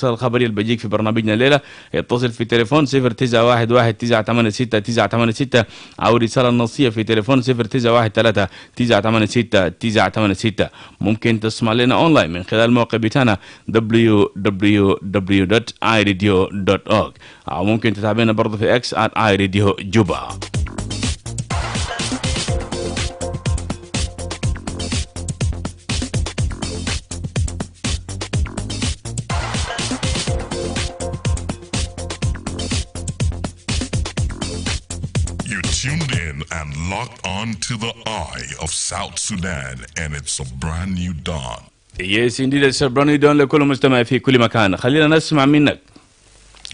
الخبري اللي بيجيك في برنامجنا الليله. اتصل في تليفون 0911-986-986 او رساله نصيه في تليفون 0913-986-986. ممكن تسمع لنا اونلاين من خلال الموقع بتاعنا www.iradio.org او ممكن تتابعنا برضه في اكس @iradiojuba. Tuned in and locked on to the eye of South Sudan, and it's a brand new dawn. Yes, indeed, it's a brand new dawn لكل مستمع في كل مكان. خلينا نسمع منك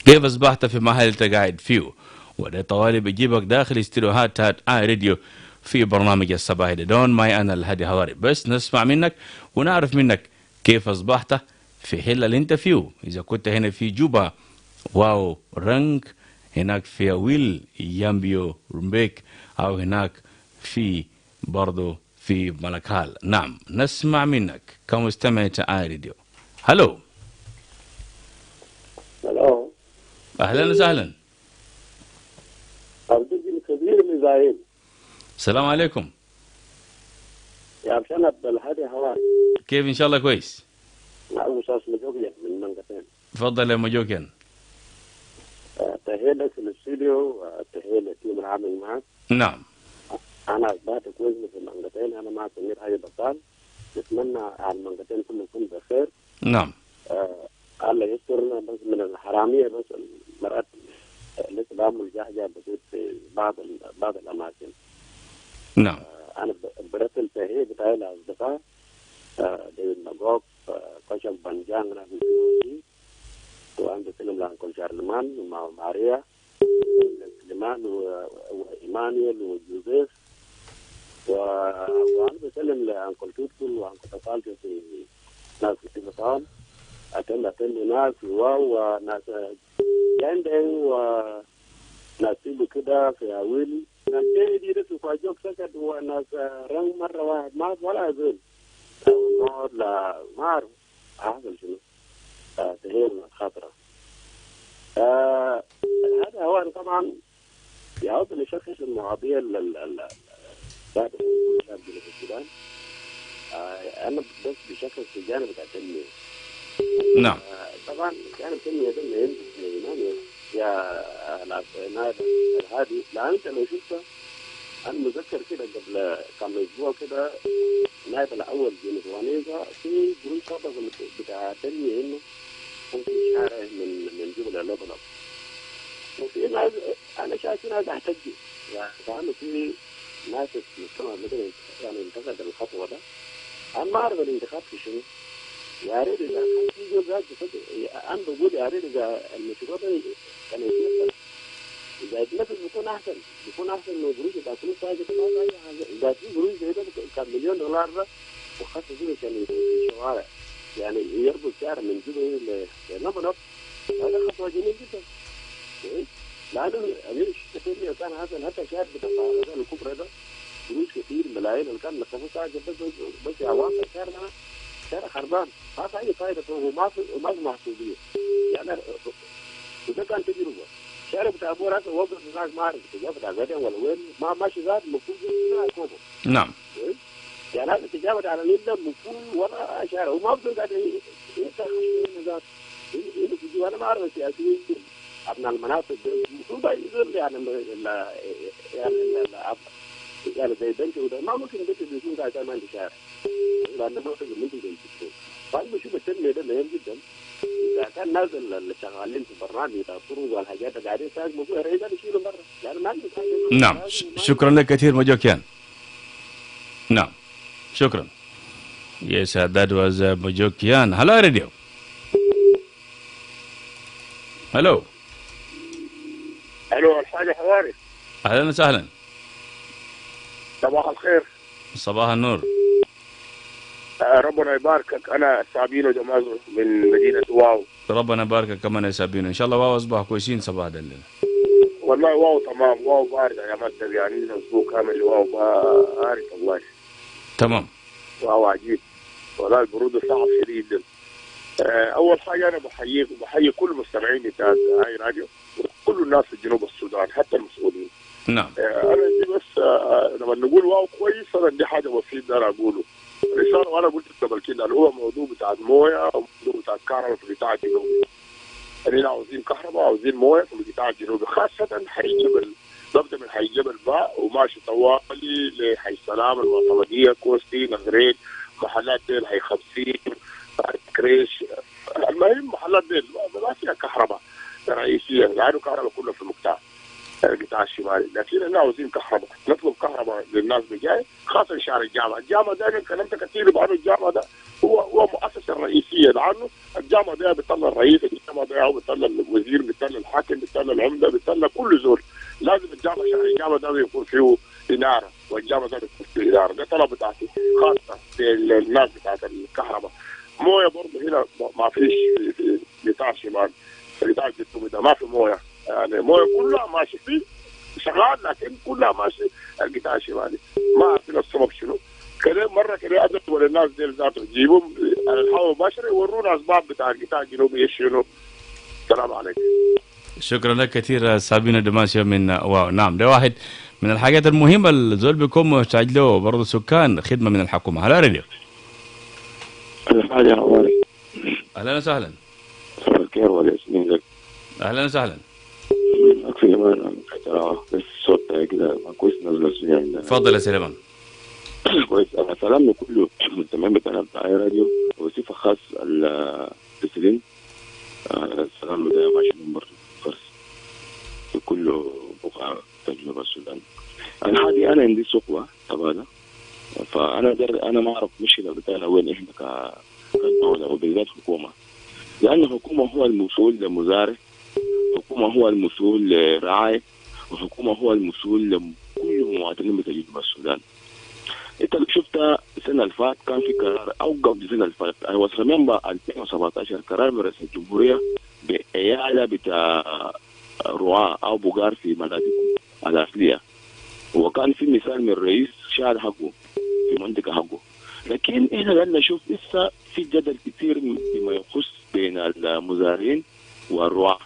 كيف أصبحت في محل أنت قاعد فيه، وده طوالي بيجيبك داخل استديوهات آي راديو في برنامج الصباحي دون ماي أنا الهادي هواري. بس نسمع منك ونعرف منك كيف أصبحت في حل اللي أنت فيه. إذا كنت هنا في جوبا واو رنك، هناك في ويل يامبيو رمبيك، أو هناك في برضو في ملكال. نعم، نسمع منك كمستمع آي راديو. هلو. هلو. أهلا وسهلا. عبد الكبير من زايد. السلام عليكم. يا عشان عبد الهادي هواري. كيف إن شاء الله كويس؟ نعم أستاذ مجوكيان من منقتين. تفضل يا مجوكيان. تهيئ لك في الاستوديو، تهيئ للتيم العامل معك. نعم. أنا أثبات كويس في المنقتين، أنا مع سمير حاجة بطال. نتمنى على المنقتين كله يكون بخير. نعم. الله يسترنا بس من الحرامية، بس المرأة لسه بعمل جهجة بسيط في بعض الأماكن. نعم. أنا برسل تهيئ بتاعي لأصدقاء ديويد مقوب، كشف بنجان أنا في وعند سلم لانكول شارلمان ومع ماريا سليمان وإيمانويل وجوزيف، وأنا بسلم لأنكول توتكل وأنكول تفالتي في ناس في مطال، أتم ناس في واو وناس جاندين وناس تيبو كده في أويل، ناس جاي دي في جوك سكت، وناس رنگ مرة واحد ما ولا زول نور لا ما أعرف أحصل شنو تغيير من الخطرة. هذا هو طبعا يعود لشخص المواضيع بعد الشاب في السودان. أنا بس بشكل في جانب التنمية. نعم. طبعا جانب التنمية ده مهم يا الهادي، لأن أنت لو شفته أنا متذكر كده قبل كم أسبوع كده النائب الأول بنسوانيزا في جروب سابق بتاع تنمية إنه في شارع من جبل اللبنان، وفي ناس أنا شايف ناس احتجوا، يعني كانوا في ناس في المجتمع المدني يعني انتقد الخطوة ده. أنا ما أعرف الانتخاب في شنو، يا ريت إذا كان في جو ذات أنا بقول يا ريت إذا المشروع ده كان يتنفذ، إذا يتنفذ بيكون أحسن من قروش بتاع فلوس حاجة ما أي حاجة. إذا في قروش زي ده كان $1,000,000 ده وخاصة كده كان يكون في الشوارع، يعني يربط سعر من جبل للنمط، هذا خطوة جميلة جدا. لأنه أمير الشرطة كان هذا حتى شهر بتاع الكبرى ده فلوس كثير ملايين، اللي كان لقبوا ساعة بس يا عوام الشهر ده شهر خربان، ما في أي فائدة وما في محسوبية. يعني وده كان تجربة. شهر بتاع أبو راس وقف الناس ما أعرف تجاب بتاع غدا ولا وين ما ماشي ذات المفروض يجي كوبا. نعم. يعني هذا التجابة على النيل ده المفروض ولا شهر وما بدو قاعد يتخشوا ذات. إنه تجي أنا ما أعرف السياسيين أبناء المناطق المفروض يقول يعني زي بنتي وده ما ممكن بنتي بيكون قاعد ما عندي شهر، لأن ما في منتج زي كده. فأنا بشوف التنمية ده مهم جدا. إذا كان نازل اللي شغالين في برنامج الطرق والحاجات اللي قاعدين يساعدوا مفروض الرئيس يشيلوا برا، يعني ما عندي. نعم. شكرا لك كثير مجوكيان. نعم. شكرا. Yes, that was Mojokian. Hello, radio. Hello. الو الحاج حواري. اهلا وسهلا. صباح الخير. صباح النور. ربنا يباركك. انا سابينو جمازو من مدينه واو. ربنا يباركك كمان يا سابينو، ان شاء الله واو اصبح كويسين صباح الليل. والله واو تمام، واو بارد يا مدد، يعني اسبوع كامل واو بارد والله. تمام. واو عجيب والله، البرود صعب شديد. اول حاجه انا بحيي كل مستمعين بتاع هاي راديو وكل الناس في جنوب السودان حتى المسؤولين. نعم. انا دي بس لما نقول واو كويس انا دي حاجه بسيطه انا اقوله رساله، وانا قلت قبل كده اللي هو موضوع بتاع المويه وموضوع بتاع الكهرباء في القطاع الجنوبي. احنا عاوزين كهرباء عاوزين مويه في القطاع الجنوبي، خاصه حي جبل، ببدا من حي جبل باء وماشي طوالي لحي السلام المعتمديه كوستي نغريت محلات ديل حي 50 كريش. المهم محلات ديل ما فيها كهرباء رئيسيه لانه كهرباء كلها في المقطع القطاع الشمالي، لكن احنا عاوزين كهرباء، نطلب كهرباء للناس بجاي خاصه شارع الجامعه دائما كلمت كثير بانه الجامعه ده هو مؤسسه رئيسيه، لانه الجامعه ده بتطلع الرئيس، الجامعه ده بتطلع الوزير، بتطلع الحاكم، بتطلع العمده، بتطلع كل زول. لازم شارع الجامعه ده يكون فيه اناره، والجامعه ده يكون فيه اناره، ده طلب بتاعتي خاصه للناس بتاعت الكهرباء. مويه برضه هنا ما فيش في قطاع الشمال، في القطاع الجنوبي ده ما في مويه، يعني مويه كلها ماشي فيه شغال لكن كلها ماشي القطاع الشمالي، ما عارفين السبب شنو. كده مره كده ادعو للناس دي ذاتهم يجيبهم على الهواء مباشره يورونا اسباب بتاع القطاع الجنوبي ايش شنو. السلام عليكم. شكرا لك كثير سابينا دماسيو من واو. نعم، ده واحد من الحاجات المهمة الزول بيكون محتاج له برضه سكان خدمة من الحكومة. هلا راديو. الحاجة حواري. أهلا وسهلا. صباح الخير والياسمين لك. أهلا وسهلا. أكفي ما بس الصوت كده ما كويس نزل يعني. تفضل يا سليمان. كويس. أنا سلامنا كله المستمعين بتاعنا بتاع راديو وصفة خاص المتصلين. السلام ده ماشي نمبر فرس في كل بقعة في جنوب السودان. الحادي أنا عندي سقوة تبادة، فأنا ما أعرف مشكلة بتاعنا وين إحنا كدولة وبالذات حكومة، لأن الحكومة هو المسؤول للمزارع، حكومة هو المسؤول للرعاية، وحكومة هو المسؤول لكل مواطنين بتاع جنوب السودان. انت اللي شفتها السنه اللي فاتت كان في قرار او قبل السنه اللي فاتت انا وصل منبع 2017 قرار من رئيس الجمهوريه بإعاده بتاع رعاة او بقار في مناطقهم الاصليه، وكان في مثال من الرئيس شهر حقه في منطقه حقه. لكن احنا قاعدين نشوف لسه في جدل كثير فيما يخص بين المزارعين والرعاة.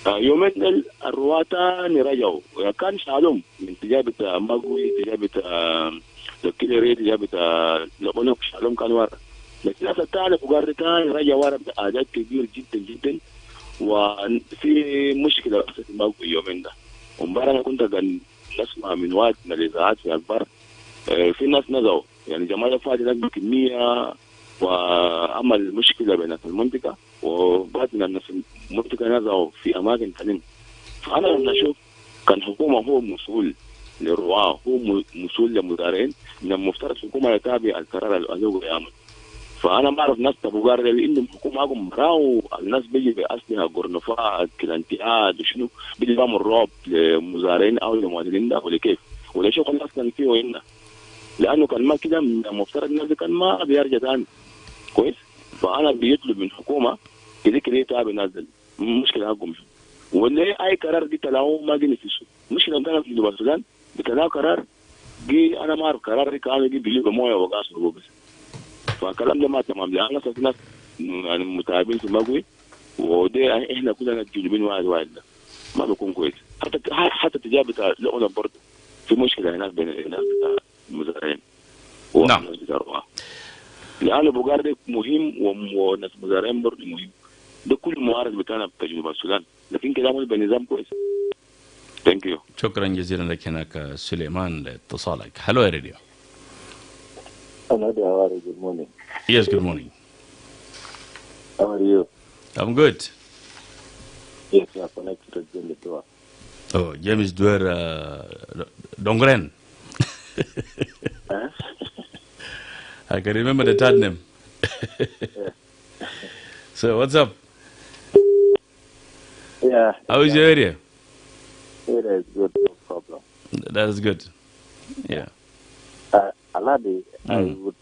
يومين الرواة تاني رجعوا كان شالهم من تجابة مقوي تجابة الكيلوري تجابة لقونك شالهم كان ورا، لكن هسه تاني فقار تاني رجع ورا بأعداد كبير جدا جدا، وفي مشكلة في مقوي يومين ده. ومبارح أنا كنت قاعد نسمع من وقت من الإذاعات في البر في ناس نزلوا يعني جماعة فاتت بكمية وعمل مشكلة بين المنطقة، وبعد من الناس المنطقة نزلوا في أماكن ثانية. فأنا لما أشوف كان حكومة هو مسؤول للرعاة، هو مسؤول للمزارعين، من المفترض الحكومة يتابع القرار اللي هو يعمل. فأنا ما أعرف ناس تبغار اللي عندهم حكومة أقوم براو الناس بيجي بأسلحة قرنفاء كلانتيات وشنو بيجي بيعمل الرعب للمزارعين أو للمواطنين ده ولا كيف ولا شو الناس كان فيه هنا، لأنه كان ما كده من المفترض الناس كان ما بيرجع ثاني كويس. فأنا بيطلب من حكومة كده يتابع الناس دي مشكلة حقهم ولا أي قرار دي تلاقوه ما جي نفسه مشكلة كان في جنوب السودان بتلاقوا قرار جي أنا ما أعرف قرار دي كانوا جي بيجيبوا موية وغاز وبس. فالكلام ده ما تمام لأن في ناس يعني متابعين في مقوي وده إحنا كلنا جنوبين واحد ده ما بيكون كويس. حتى تجابة لقونا برضه في مشكلة هناك بين الناس بتاع المزارعين والناس بتاع الرعاة، لأن بقار ده مهم والناس المزارعين برضه مهم. ده كل معارض بتاعنا بتاع جنوب السودان، لكن كده عمل بنظام كويس. ثانك يو. شكرا جزيلا لك هناك سليمان لاتصالك. هلو يا راديو. Alhadi, Hawari, good morning. Yes, good morning. How are you? I'm good. Yes, you are connected to James Dwar. Oh, James Dwar Dongren. I can remember the third name. So, what's up? Yeah. How is your area? It is good, no problem. That is good. Yeah. Alhadi, I would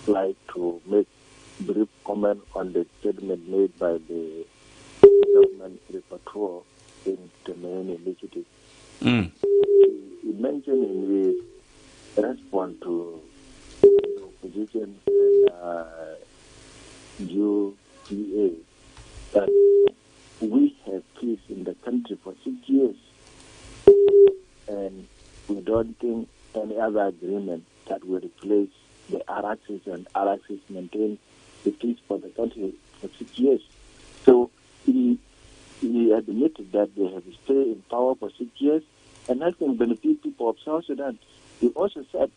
like to make brief comment on the statement made by the government rapporteur in the main initiative. He mentioned in his response to the opposition and due GA that we have peace in the country for 6 years, and we don't think any other agreement that will replace the RXs and RXs maintain the peace for the country for 6 years. So he admitted that they have stayed in power for 6 years and nothing benefit people of South Sudan. He also said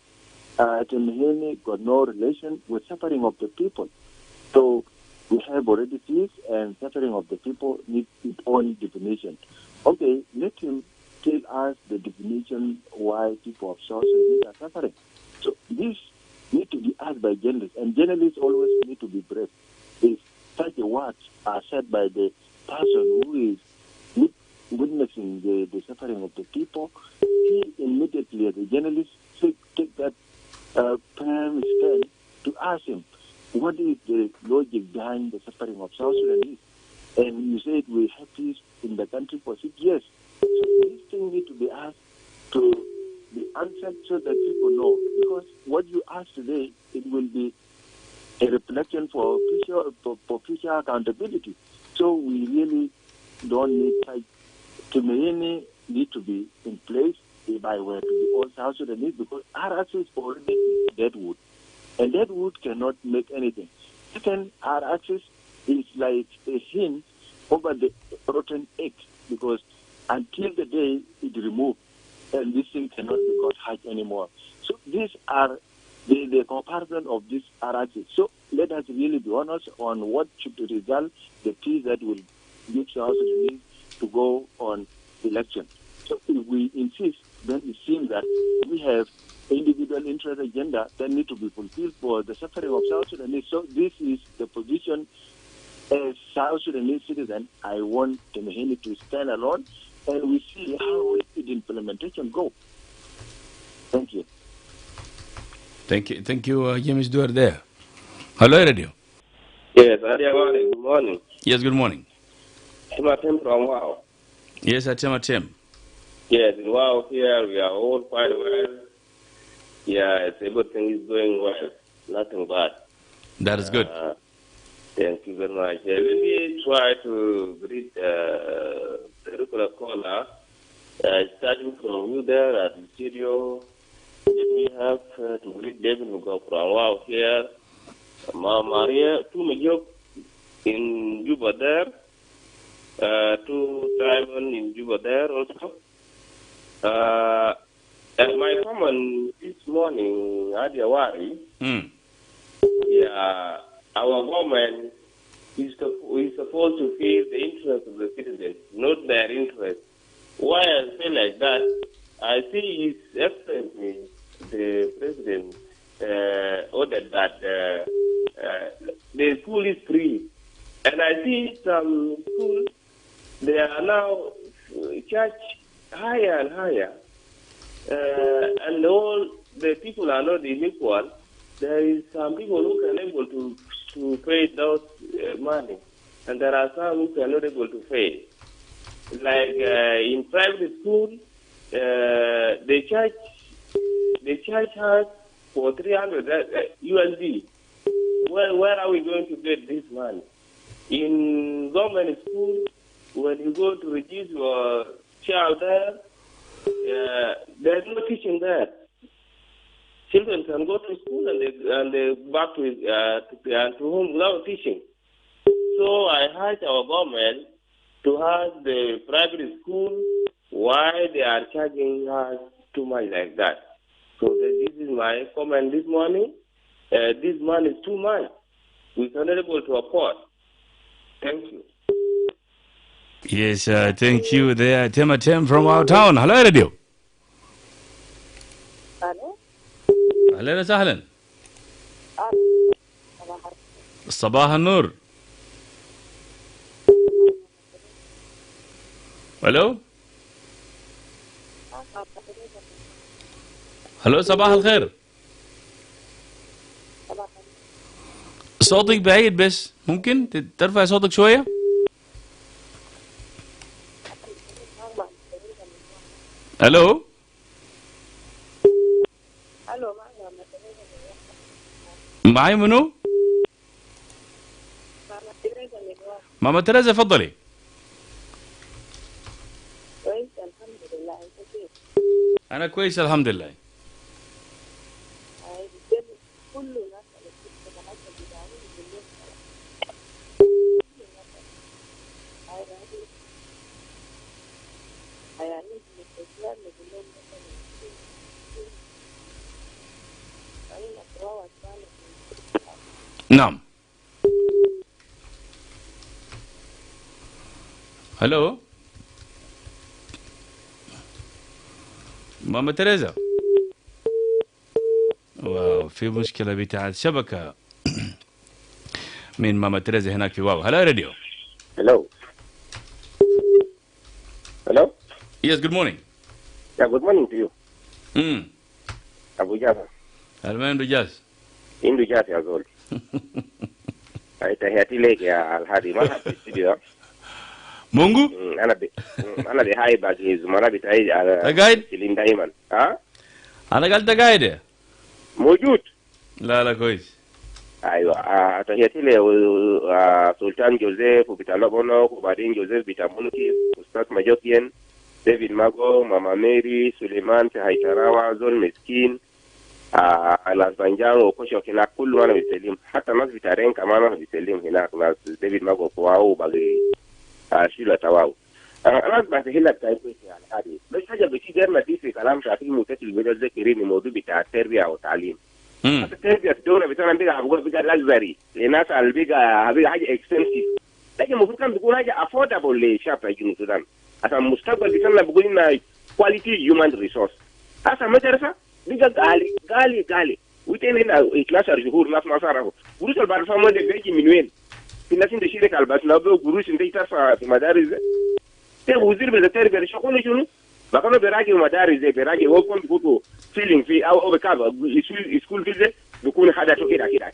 Temeheni got no relation with suffering of the people. So we have already peace, and suffering of the people needs its own definition. Okay, let him tell us the definition why people of South Sudan are suffering. So this needs to be asked by journalists, and journalists always need to be brave. If such a words are said by the person who is witnessing the suffering of the people, he immediately, as a journalist, take that firm stand to ask him, what is the logic behind the suffering of South Sudanese? And you said we have peace in the country for 6 years. So these things need to be asked to be answered so that people know. Because what you ask today, it will be a reflection for future accountability. So we really don't need like Tumaini need to be in place if I were to be all South Sudanese, because our access already is dead wood. And dead wood cannot make anything. Second, our access is like a hint over the rotten egg, because until the day it removed, and this thing cannot be got hatched anymore. So these are the comparison of this RRC. So let us really be honest on what should result the peace that will give South Sudanese to go on election. So if we insist, then it seems that we have individual interest agenda that need to be fulfilled for the suffering of South Sudanese. So this is the position as South Sudanese citizen. I want Temeheni to stand alone, and we see how will the implementation go. Thank you. Thank you, James Duer there. Hello, radio. Yes, Hawari, good morning. Yes, good morning. Tim from Wow. Yes, Tim. Yes, in Wow here we are all quite well. Yeah, everything is going well. Nothing bad. That is good. Thank you very much. Let me try to greet the regular caller, starting from you there at the studio. Let me have to greet David who go from Wow here. Mama Maria, to Majok in Juba there. To Simon in Juba there also. And my comment this morning, Hawari, yeah, our government is supposed to feel the interest of the citizens, not their interest. Why I say like that? I see His Excellency, the President, ordered that the school is free. And I see some schools, they are now charged higher and higher. And all the people are not equal. There is some people who can able to pay those money, and there are some who are not able to pay. Like in private school, they charge us for 300 USD. Where are we going to get this money? In government school, when you go to register your child there, there's no teaching there. Children can go to school and they back to home without teaching. So I urge our government to ask the private school why they are charging us too much like that. So this is my comment this morning. This money is too much. We cannot able to afford. Thank you. Yes, thank you there, Tim from our town. Hello, radio. Hello. أهلا وسهلا. صباح النور. ألو. هلو صباح الخير. صوتك بعيد بس ممكن ترفع صوتك شوية؟ ألو. معي منو؟ ماما تريزا فضلي. كويس الحمد لله. انت كيف؟ انا كويس الحمد لله. كل الناس اللي بتشتغل بيدعموا بالليل. يعني الاسلام بالليل نعم. هلو ماما تريزا. واو في مشكلة بتاعت شبكة من ماما تريزا هناك في واو. هلا راديو. Hello. Hello? Yes, good morning. Yeah, good morning to you. أبو جاسم. هلا عنده جاز؟ عنده جاز يا زول. تحياتي لك يا الهادي. ما في الاستديو. مونجو؟ أنا بهاي باقي زملاء بتاعي على قاعد؟ دائما. ها؟ أنا قلت قاعد. موجود. لا كويس. ايوه تحياتي لي سلطان جوزيف وبتاع لبنان وبعدين جوزيف بتاع مونكي استاذ ماجوكيان ديفيد ماغو ماما ميري سليمان في هيتراوا زول مسكين ناس بنجان وكوشو هناك كله انا بسلم حتى ناس بتاعين كمان انا بسلم هناك ناس ديفيد ماغو فواو وباقي شيلا تواو انا بسهل لك كويس يعني هذه بس حاجه بتيجي دي في كلام شافي متصل بدل ذكرين الموضوع بتاع التربيه والتعليم. التربيه في الدوله بتاعنا بقى لاكزري للناس اللي بقى حاجه اكستنسيف لكن المفروض كان بيكون حاجه افوردبل للشعب جنوب السودان عشان المستقبل بتاعنا بيقول لنا كواليتي هيومن ريسورس. هسه مدرسه بقى غالي وتاني هنا 12 شهور ناس ما صاروا قروش اللي بعرفها ما بيجي من وين؟ في ناس عندها شركه الباس نابو قروش انت ترفع في مدارس ده وزير بالتربيه شغله شنو؟ ما كانوا بيراجعوا مدارس زي بيراجعوا هو كان بيقولوا فيلينج في او بكاب سكول فيزا بيكون حدث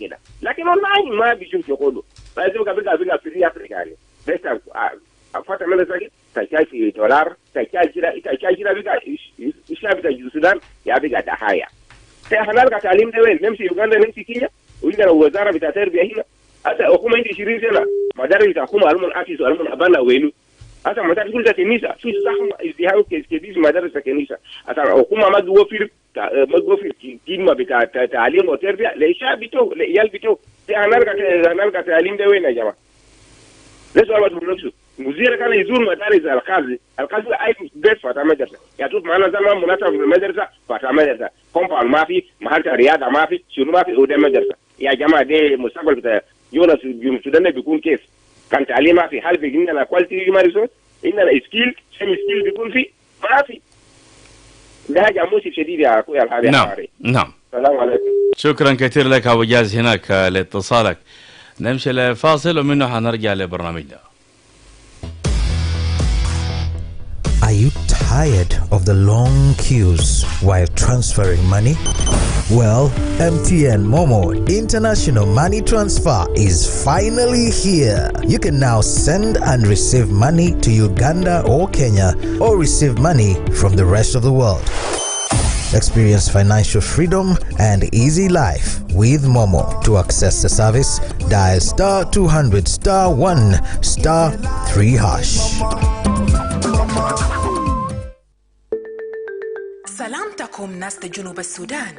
كده لكن والله ما بيشوف شغله لازم بقى في افريقيا يعني بس فتره من الوقت تشاي في دولار تشاي كده بقى الشعب بتاع السودان يا بقى ضحايا. احنا نلقى تعليم ده وين؟ نمشي يوغندا نمشي كينيا وعندنا وزاره بتاع التربيه هنا. هسه حكومه عندي 20 سنه مدارس بتاع حكومه المون اكيس والمون ابانا وينو. هسه مدارس كل ده كنيسه شو زحمه ازدحام كيس مدارس كنيسه. هسه الحكومه ما توفر كلمه بتاع تعليم وتربيه للشعب بتوعه للعيال بتوعه. احنا نلقى تعليم ده وين يا جماعه؟ ليش ما بنفسه؟ مدير كان يزور مدارس القاضي اي بيت فتح مدرسه يطلب معنا زمان مناسبه في المدرسه فتح مدرسه كومباوند ما في محل رياضه ما في شنو ما في قدام مدرسه يا جماعه دي المستقبل بتاع جونا السودان بيكون كيف؟ كان تعليم ما في حل في عندنا كواليتي مارسون عندنا سكيل سيمي سكيل بيكون في ما في ده حاجه مؤسف شديد يا اخويا الحاري. نعم السلام عليكم. شكرا كثير لك ابو جاز هناك لاتصالك. نمشي لفاصل ومنه حنرجع لبرنامجنا. Are you tired of the long queues while transferring money? Well, MTN Momo International Money Transfer is finally here. You can now send and receive money to Uganda or Kenya or receive money from the rest of the world. Experience financial freedom and easy life with Momo. To access the service, dial *200 *1 *3#. سلامتكم ناس جنوب السودان.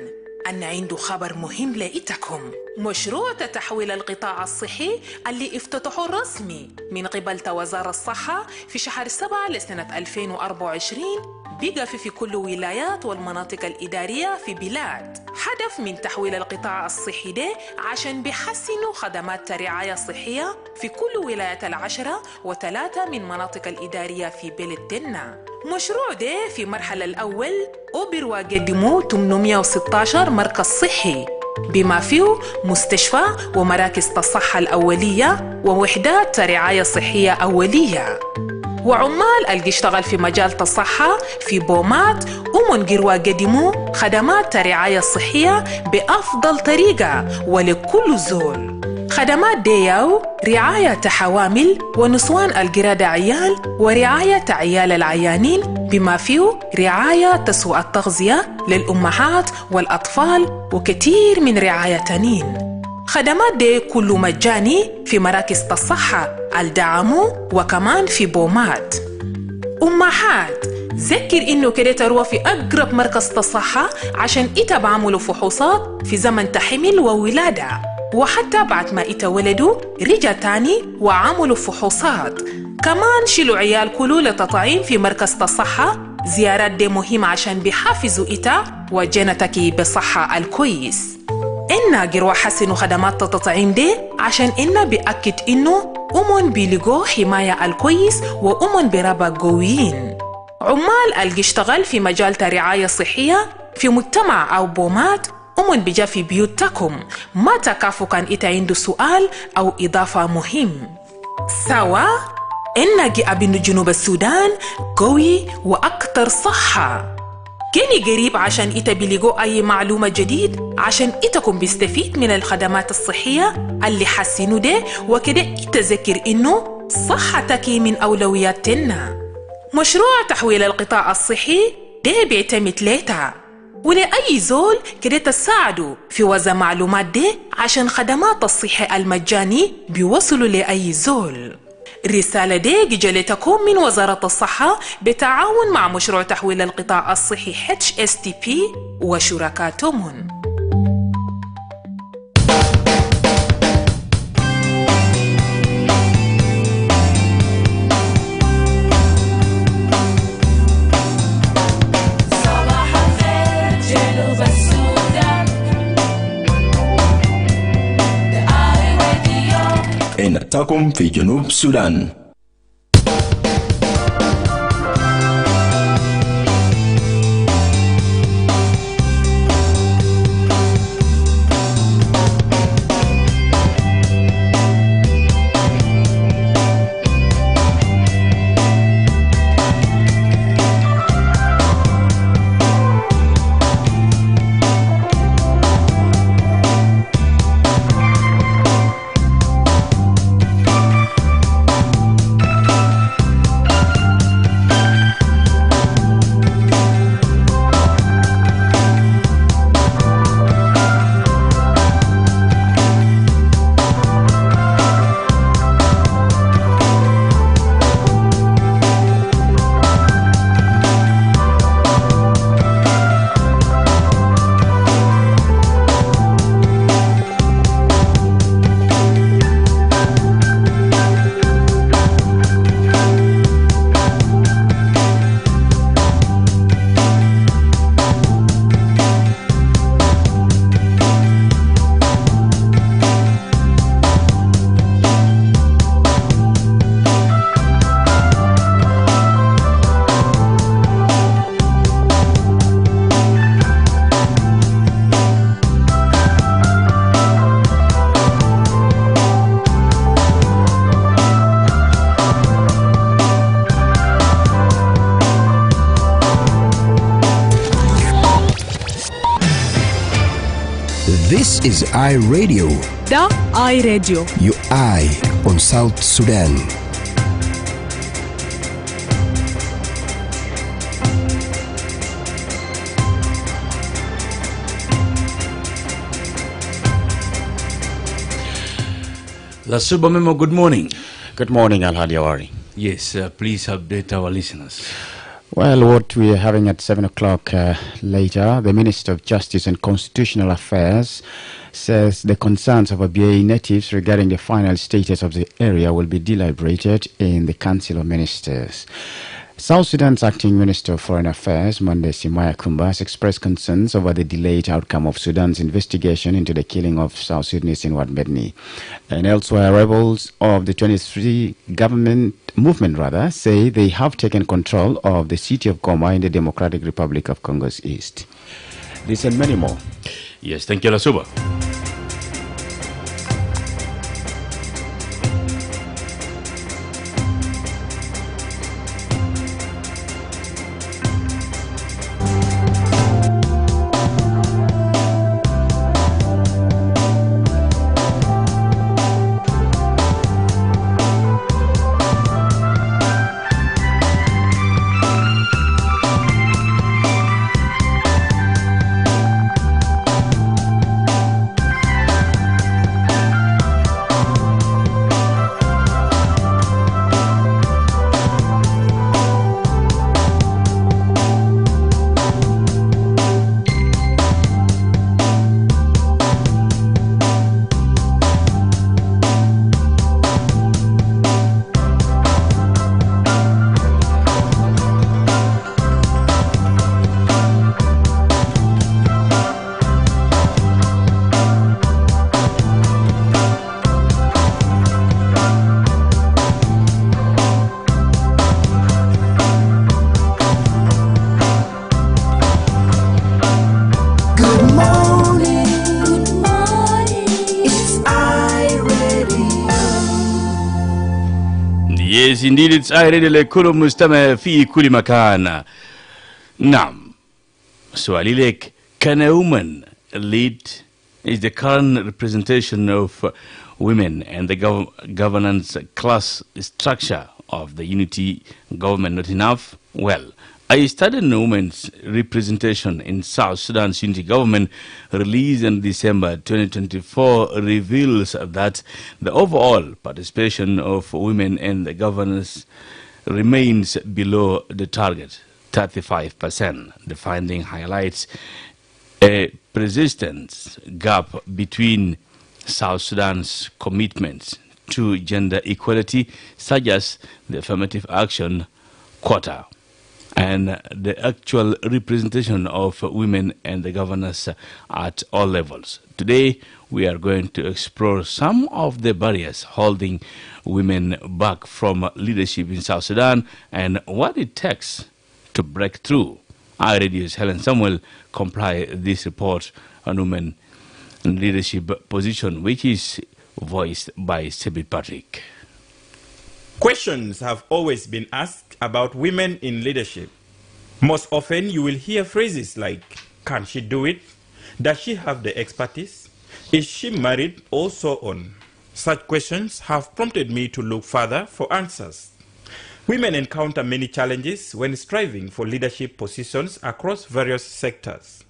أنا عنده خبر مهم لإتكم. مشروع تحويل القطاع الصحي اللي افتتحه رسمي من قبل وزارة الصحة في شهر 7 لسنة 2024 بقى في كل ولايات والمناطق الإدارية في بلاد. هدف من تحويل القطاع الصحي ده عشان بيحسنوا خدمات الرعاية الصحية في كل ولايات 10 و3 من مناطق الإدارية في بلدنا. مشروع ده في المرحلة الأول أوبروا قدموا 816 مركز صحي بما فيه مستشفى ومراكز الصحة الأولية ووحدات رعاية صحية أولية. وعمال اللي اشتغل في مجال الصحة في بومات ومنقروا قدموا خدمات الرعاية الصحية بأفضل طريقة ولكل زول. خدمات ديو رعاية حوامل ونسوان القرادة عيال ورعاية عيال العيانين بما فيه رعاية تسوء التغذية للأمهات والأطفال وكثير من رعاية تانين. خدمات دي كله مجاني في مراكز الصحة الدعمو وكمان في بومات. أمهات ذكر إنه كده تروى في أقرب مركز الصحة عشان إتا بعملوا فحوصات في زمن تحمل وولادة، وحتى بعد ما إتا ولدوا رجع تاني وعملوا فحوصات. كمان شيلوا عيال كلوا لتطعيم في مركز الصحة. زيارات دي مهمة عشان بيحافظوا إتا وجنتكي بصحة الكويس. إنا جروا حسنوا خدمات التطعيم دي عشان إنا بيأكد إنه أمون بيلقوا حماية الكويس وأمون برابا قويين. عمال اللي اشتغل في مجال الرعاية الصحية في مجتمع أو بومات أمون بيجا في بيوتكم، ما تكافوا كان إتا عنده سؤال أو إضافة مهم. سوا إنا جي أبن جنوب السودان قوي وأكتر صحة. كيني قريب عشان إتا بيلقوا أي معلومة جديد عشان إتاكم بيستفيد من الخدمات الصحية اللي حسنوا ده، وكده إتذكر إنه صحتك من أولوياتنا. مشروع تحويل القطاع الصحي ده بيعتمد ليتا ولأي زول كده تساعدوا في وزع معلومات ده عشان خدمات الصحة المجاني بيوصلوا لأي زول. الرسالة دي جلتكم من وزارة الصحة بتعاون مع مشروع تحويل القطاع الصحي HSTP وشركاتهم. نتاكم في جنوب السودان. This is iRadio. The iRadio. Your eye on South Sudan. La Super Memo, good morning. Good morning, Alhadi Hawari. Yes, please update our listeners. Well, what we are having at 7 o'clock later, the Minister of Justice and Constitutional Affairs says the concerns of Abiy natives regarding the final status of the area will be deliberated in the Council of Ministers. South Sudan's acting Minister of Foreign Affairs, Monday Simaya Kumba, has expressed concerns over the delayed outcome of Sudan's investigation into the killing of South Sudanese in Wad Medni. And elsewhere, rebels of the 23 government movement say they have taken control of the city of Goma in the Democratic Republic of Congo's east. This and many more. Yes, thank you, La Suba. Yes, indeed, it's I read لكل مستمع في كل مكان. نعم. سؤالي لك, can a woman lead? Is the current representation of women and the governance class structure of the unity government not enough? Well, a study on women's representation in South Sudan's unity government released in December 2024 reveals that the overall participation of women in the governance remains below the target, 35%. The finding highlights a persistent gap between South Sudan's commitments to gender equality, such as the affirmative action quota, and the actual representation of women and the governors at all levels. Today, we are going to explore some of the barriers holding women back from leadership in South Sudan and what it takes to break through. Our radio's Helen Samuel compiled this report on women in leadership position, which is voiced by Sebit Patrick. Questions have always been asked about women in leadership. Most often you will hear phrases like, can she do it? Does she have the expertise? Is she married? Or so on. Such questions have prompted me to look further for answers. Women encounter many challenges when striving for leadership positions across various sectors.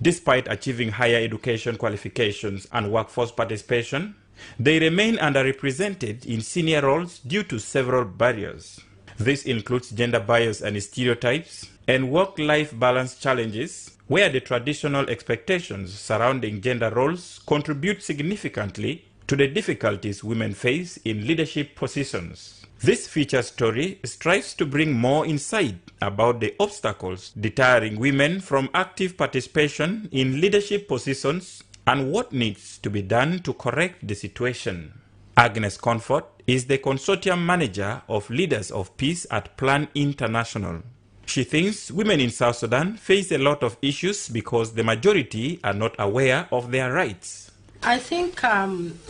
Despite achieving higher education qualifications and workforce participation, they remain underrepresented in senior roles due to several barriers. This includes gender bias and stereotypes and work-life balance challenges, where the traditional expectations surrounding gender roles contribute significantly to the difficulties women face in leadership positions. This feature story strives to bring more insight about the obstacles deterring women from active participation in leadership positions and what needs to be done to correct the situation. Agnes Comfort is the consortium manager of Leaders of Peace at Plan International. She thinks women in South Sudan face a lot of issues because the majority are not aware of their rights. I think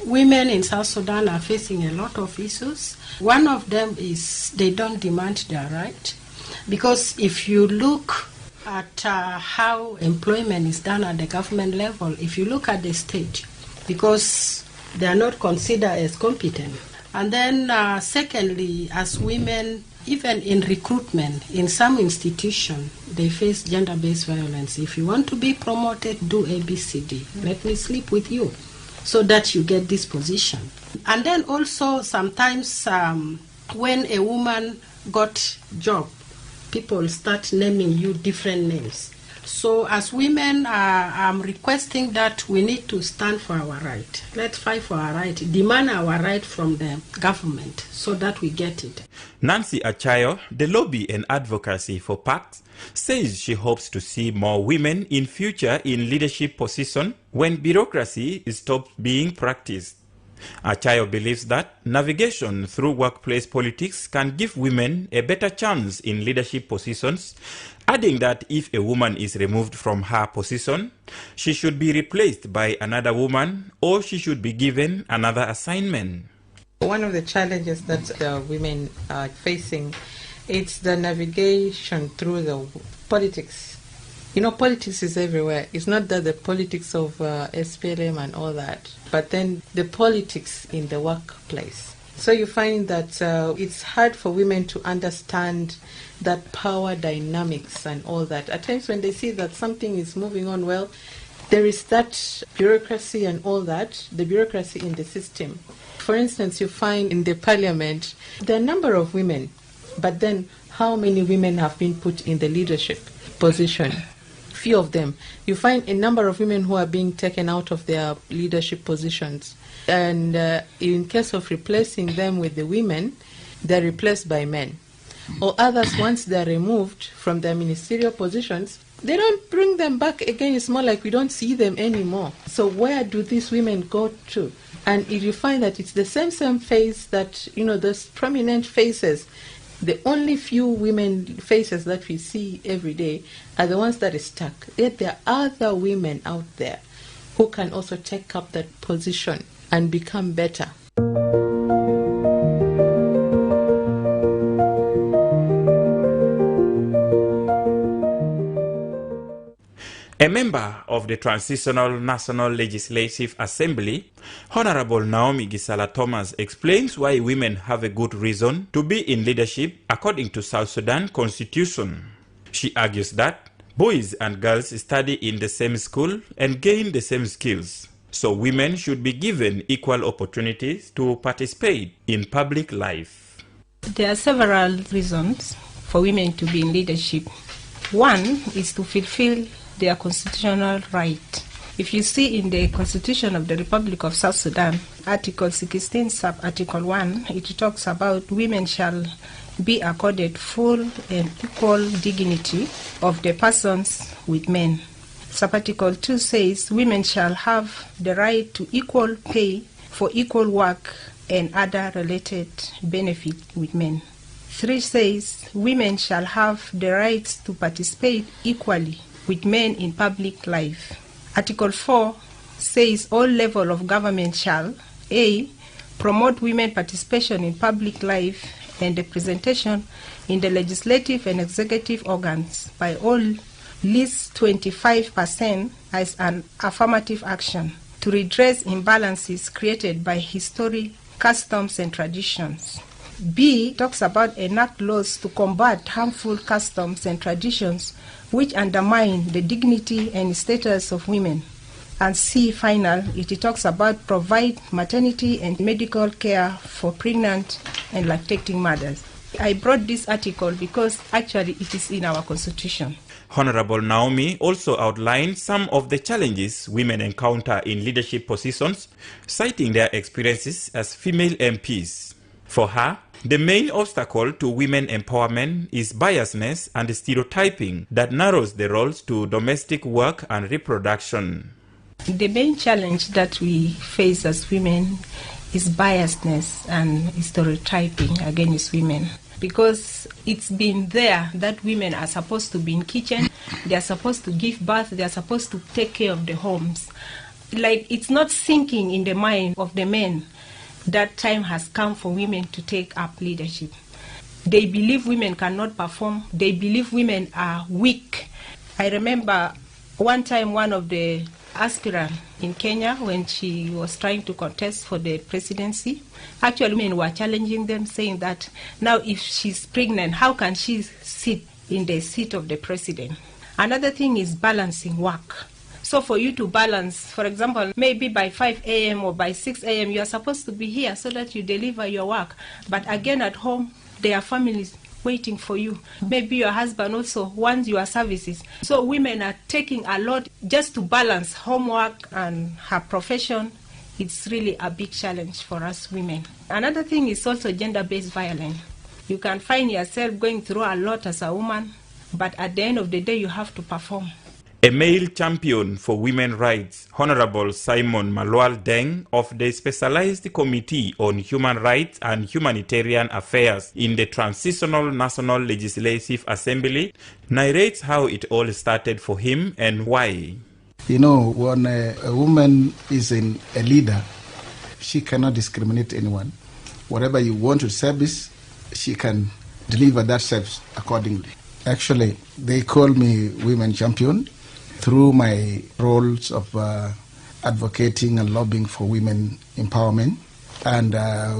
women in South Sudan are facing a lot of issues. One of them is they don't demand their right. Because if you look at how employment is done at the government level, if you look at the state, because they are not considered as competent. And then secondly, as women, even in recruitment, in some institutions, they face gender-based violence. If you want to be promoted, do ABCD. Let me sleep with you so that you get this position. And then also sometimes when a woman got job, people start naming you different names. So as women, I'm requesting that we need to stand for our right. Let's fight for our right, demand our right from the government so that we get it. Nancy Achayo, the lobby and advocacy for PACS, says she hopes to see more women in future in leadership position when bureaucracy stops being practiced. Achayo believes that navigation through workplace politics can give women a better chance in leadership positions, adding that if a woman is removed from her position, she should be replaced by another woman or she should be given another assignment. One of the challenges that the women are facing is the navigation through the politics. You know, politics is everywhere. It's not that the politics of SPLM and all that, but then the politics in the workplace. So you find that it's hard for women to understand that power dynamics and all that. At times when they see that something is moving on well, there is that bureaucracy and all that, the bureaucracy in the system. For instance, you find in the parliament, there are a number of women, but then how many women have been put in the leadership position? Few of them. You find a number of women who are being taken out of their leadership positions. And in case of replacing them with the women, they're replaced by men. Or others, once they're removed from their ministerial positions, they don't bring them back again. It's more like we don't see them anymore. So where do these women go to? And if you find that it's the same face that, you know, those prominent faces, the only few women faces that we see every day are the ones that are stuck. Yet there are other women out there who can also take up that position and become better. member of the Transitional National Legislative Assembly, Honorable Naomi Gisala Thomas explains why women have a good reason to be in leadership according to South Sudan Constitution. She argues that boys and girls study in the same school and gain the same skills. So women should be given equal opportunities to participate in public life. There are several reasons for women to be in leadership. One is to fulfill their constitutional right. If you see in the Constitution of the Republic of South Sudan, Article 16, Sub-Article 1, it talks about women shall be accorded full and equal dignity of the persons with men. Sub-Article 2 says women shall have the right to equal pay for equal work and other related benefits with men. 3 says women shall have the rights to participate equally with men in public life. Article 4 says all level of government shall A. promote women participation in public life and representation in the legislative and executive organs by all least 25% as an affirmative action to redress imbalances created by history, customs, and traditions. B talks about enact laws to combat harmful customs and traditions which undermine the dignity and status of women. And C, final, it talks about provide maternity and medical care for pregnant and lactating mothers. I brought this article because actually it is in our constitution. Honorable Naomi also outlined some of the challenges women encounter in leadership positions, citing their experiences as female MPs. For her, the main obstacle to women empowerment is biasness and stereotyping that narrows the roles to domestic work and reproduction. The main challenge that we face as women is biasness and stereotyping against women. Because it's been there that women are supposed to be in kitchen, they are supposed to give birth, they are supposed to take care of the homes. Like, it's not sinking in the mind of the men that time has come for women to take up leadership. They believe women cannot perform, they believe women are weak. I remember one time one of the aspirant in Kenya, when she was trying to contest for the presidency, actually women were challenging them, saying that now if she's pregnant, how can she sit in the seat of the president? Another thing is balancing work. So for you to balance, for example, maybe by 5 a.m. or by 6 a.m. you are supposed to be here so that you deliver your work. But again at home, there are families waiting for you. Maybe your husband also wants your services. So women are taking a lot just to balance homework and her profession. It's really a big challenge for us women. Another thing is also gender-based violence. You can find yourself going through a lot as a woman, but at the end of the day you have to perform. A male champion for women's rights, Honorable Simon Malwal Deng of the Specialized Committee on Human Rights and Humanitarian Affairs in the Transitional National Legislative Assembly, narrates how it all started for him and why. You know, when a woman is a leader, she cannot discriminate anyone. Whatever you want to service, she can deliver that service accordingly. Actually, they call me women champion through my roles of advocating and lobbying for women empowerment and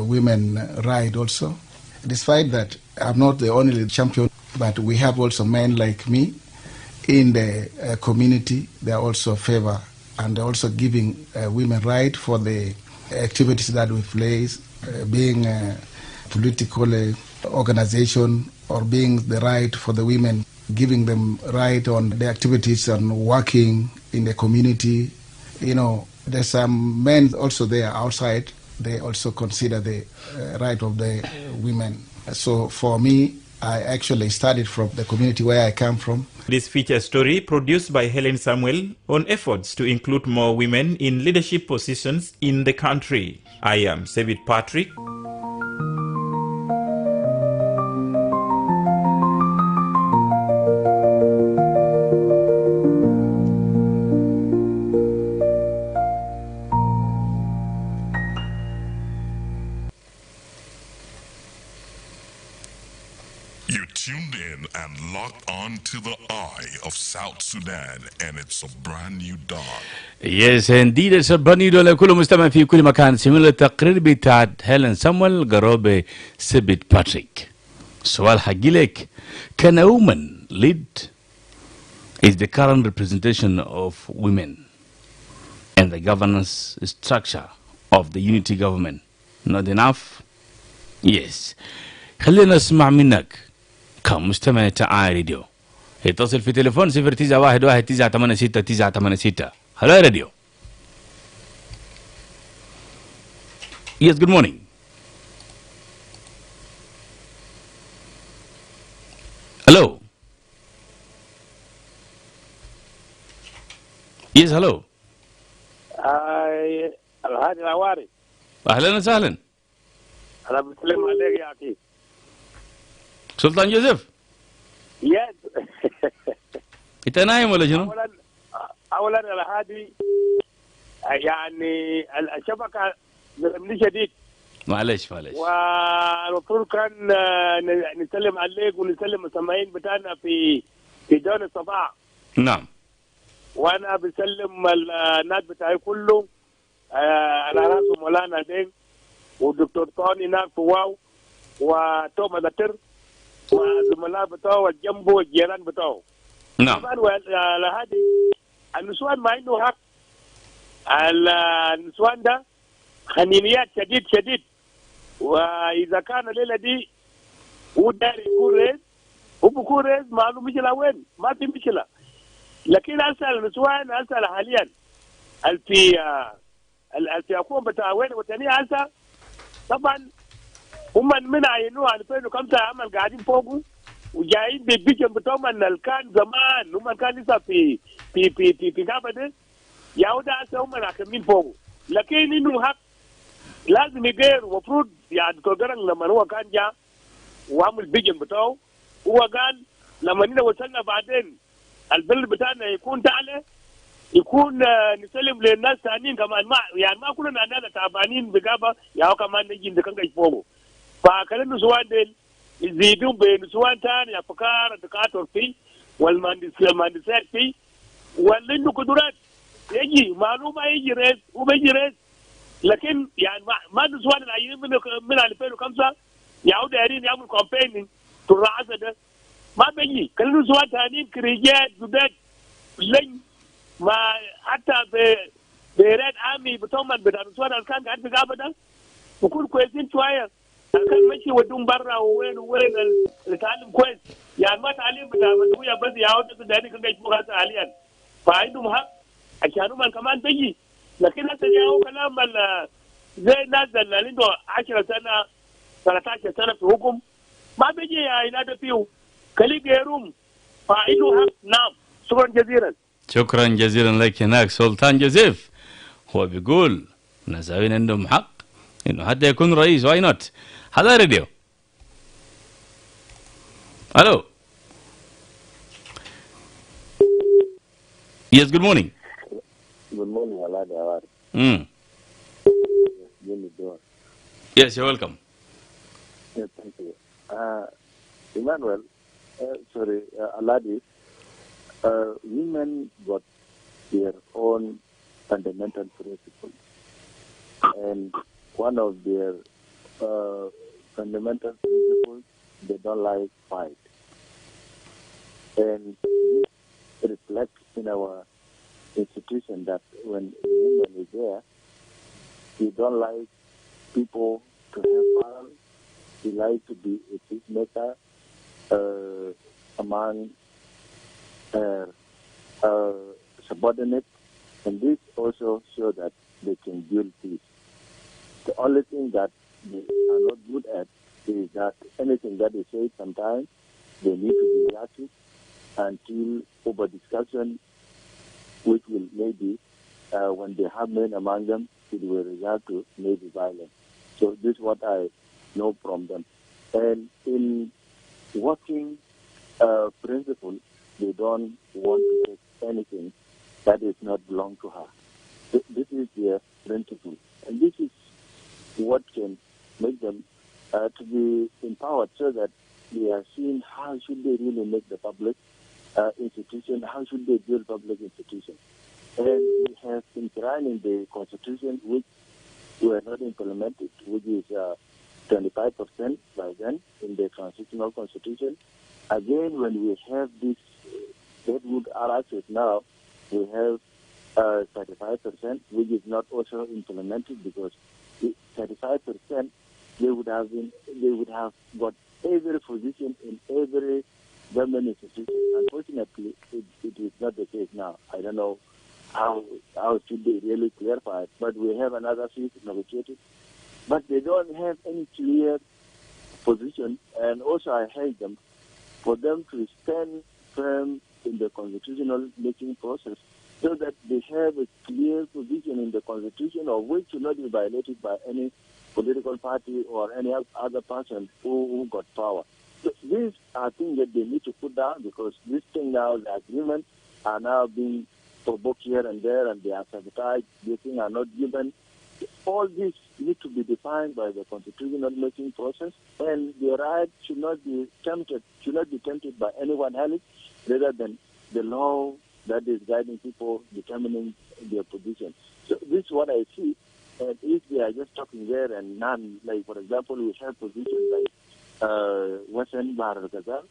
women rights also. Despite that, I'm not the only champion, but we have also men like me in the community. They are also favor and also giving women right for the activities that we place, being a political organization or being the right for the women, giving them right on the activities and working in the community. You know, there's some men also there outside. They also consider the right of the women. So for me, I actually started from the community where I come from. This feature story produced by Helen Samuel on efforts to include more women in leadership positions in the country. I am David Patrick. You tuned in and locked on to the eye of South Sudan, and it's a brand new dawn. Yes, indeed, it's a brand new dawn. لكل مستمع في كل مكان. سمينا التقرير بتاع هيلين سامويل قروب سبت باتريك. سؤال حقي لك. Can a woman lead? Is the current representation of women and the governance structure of the unity government not enough? Yes. خلينا نسمع منك كمستمع تاع راديو. اتصل في تليفون 0911-986-986. Hello radio. Yes, good morning. Hello. Yes, hello. Alhadi Hawari. أهلا وسهلا. أنا بسلم عليك يا أخي. سلطان جوزيف. Yes. أنت نايم ولا شنو؟ أولا الهادي يعني الشبكة ظلمني شديد. معلش. والمفروض كان نسلم عليك ونسلم السامعين بتاعنا في دون الصباح. نعم. وانا بسلم الناس بتاعي كله على راسه مولانا دين والدكتور طوني ناس واو وتوما دكتور والزملاء بتوعه والجنبه والجيران بتوعه. نعم. طبعا هذه النسوان ما عنده حق. النسوان ده خنينيات شديد واذا كان الليله دي هو داري يكون رئيس هو بيكون رئيس ما له مشكله وين؟ ما في مشكله. لكن اسال النسوان اسال حاليا في حكومه بتاع وين وثانيه هسه طبعا هم من عينوها 2005 عمل قاعدين فوقه وجايين بالفيجن بتاعهم ان كان زمان هم كان لسه في غابه دي يهودا هسه هم راكبين فوقه. لكن انه حق لازم يغير. المفروض يعني دكتور جرن لما هو كان جاء وعمل الفيجن بتاعه هو قال لما نحن وصلنا بعدين البلد بتاعنا يكون تعالى يكون نسلم للناس ثانيين كمان ما كلنا عندنا تعبانين بقابه يا كمان نجي نكنج فوقه. فكان النسوان ديل يزيدون بنسوان ثاني افكار دكاتور فيه والمهندسات فيه واللي عنده قدرات يجي معلومه يجي رئيس وبيجي رئيس. لكن يعني ما النسوان العينين من 2005 يعودوا دايرين يعملوا كامبيننج في الرئاسه ده ما بيجي. كان النسوان ثانيين كريجات جداد لين ما حتى بريد عامي بتومن بتاع النسوان اللي كان قاعد في غابه ده بكون كويسين شويه. كان ماشي ودون برا وين التعلم كويس يعني ما تعليم بتاع مدويه بس يعودوا دايرين كان يجوا حاليا فعندهم حق عشان هم كمان بيجي. لكن هسه جاءوا كلام زي الناس اللي عنده 10 سنه 13 سنه في حكم ما بيجي ينادى فيه كلي غيرهم فعنده حق. نعم. شكرا جزيلا. شكرا جزيلا لك هناك سلطان جوزيف. هو بيقول نساوين عندهم حق انه حتى يكون رئيس. واي نوت. هذا راديو. الو. Yes, good morning. Good morning, Alhadi Hawari. Yes, you're welcome. Yes, thank you. Emmanuel, Alhadi, women got their own fundamental principles. And one of their fundamental principles, they don't like fight. And this reflects in our institution that when a woman is there, she don't like people to have fun. She likes to be a peacemaker among her subordinates, and this also shows that they can build peace. The only thing that they are not good at is that anything that they say sometimes they need to be reactive until over discussion, which will maybe when they have men among them, it will result to maybe violence. So this is what I know from them. And in working principle, they don't want to take anything that is not belong to her. This is their principle. And this is what can make them to be empowered so that we are seeing how should they really make the public institution, how should they build public institutions. And we have enshrined in the Constitution, which were not implemented, which is 25% by then in the transitional Constitution. Again, when we have this Deadwood RSS now, we have 35%, which is not also implemented because 35% they would have got every position in every government institution. Unfortunately, it is not the case now. I don't know how it should be really clarified, but we have another seat negotiated. But they don't have any clear position, and also I hate them for them to stand firm in the constitutional making process so that they have a clear position in the Constitution of which should not be violated by any political party or any other person who got power. So these are things that they need to put down because this thing now, the agreements are now being provoked here and there and they are sabotaged, these things are not given. All this need to be defined by the constitutional making process, and the right should not be tempted by anyone else rather than the law that is guiding people determining their position. So this is what I see. And if they are just talking there and none, like for example, we have positions like Western Bahar Gaza,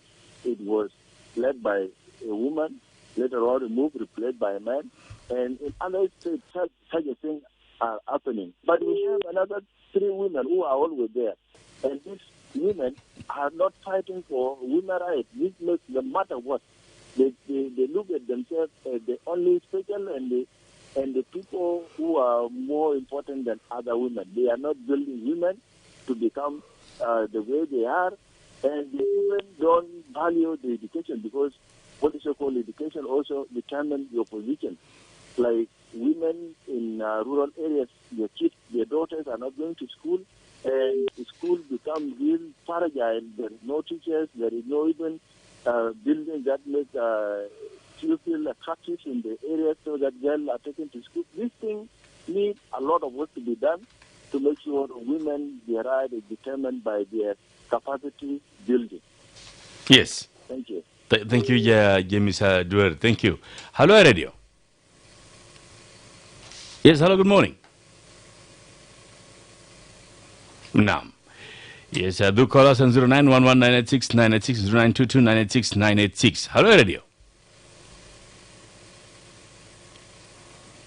it was led by a woman, later on removed, replaced by a man, and in other states such a thing are happening. But we have another 3 women who are always there, and these women are not fighting for women's rights. This makes no matter what. They look at themselves as the only special and the people who are more important than other women. They are not building women to become the way they are, and they even don't value the education because what is so-called education also determines your position. Like women in rural areas, their kids, their daughters are not going to school, and the school becomes real fragile. There is no teachers, there is no even building that makes you feel attractive in the area so that girls are taken to school. These things need a lot of work to be done to make sure women, their right is determined by their capacity building. Yes. Thank you. Thank you, James Duer. Thank you. Hello, Radio. Yes, hello, good morning. Naam. Yes, do call us on 0911-986-986, 0922-986-986. Hello, Radio.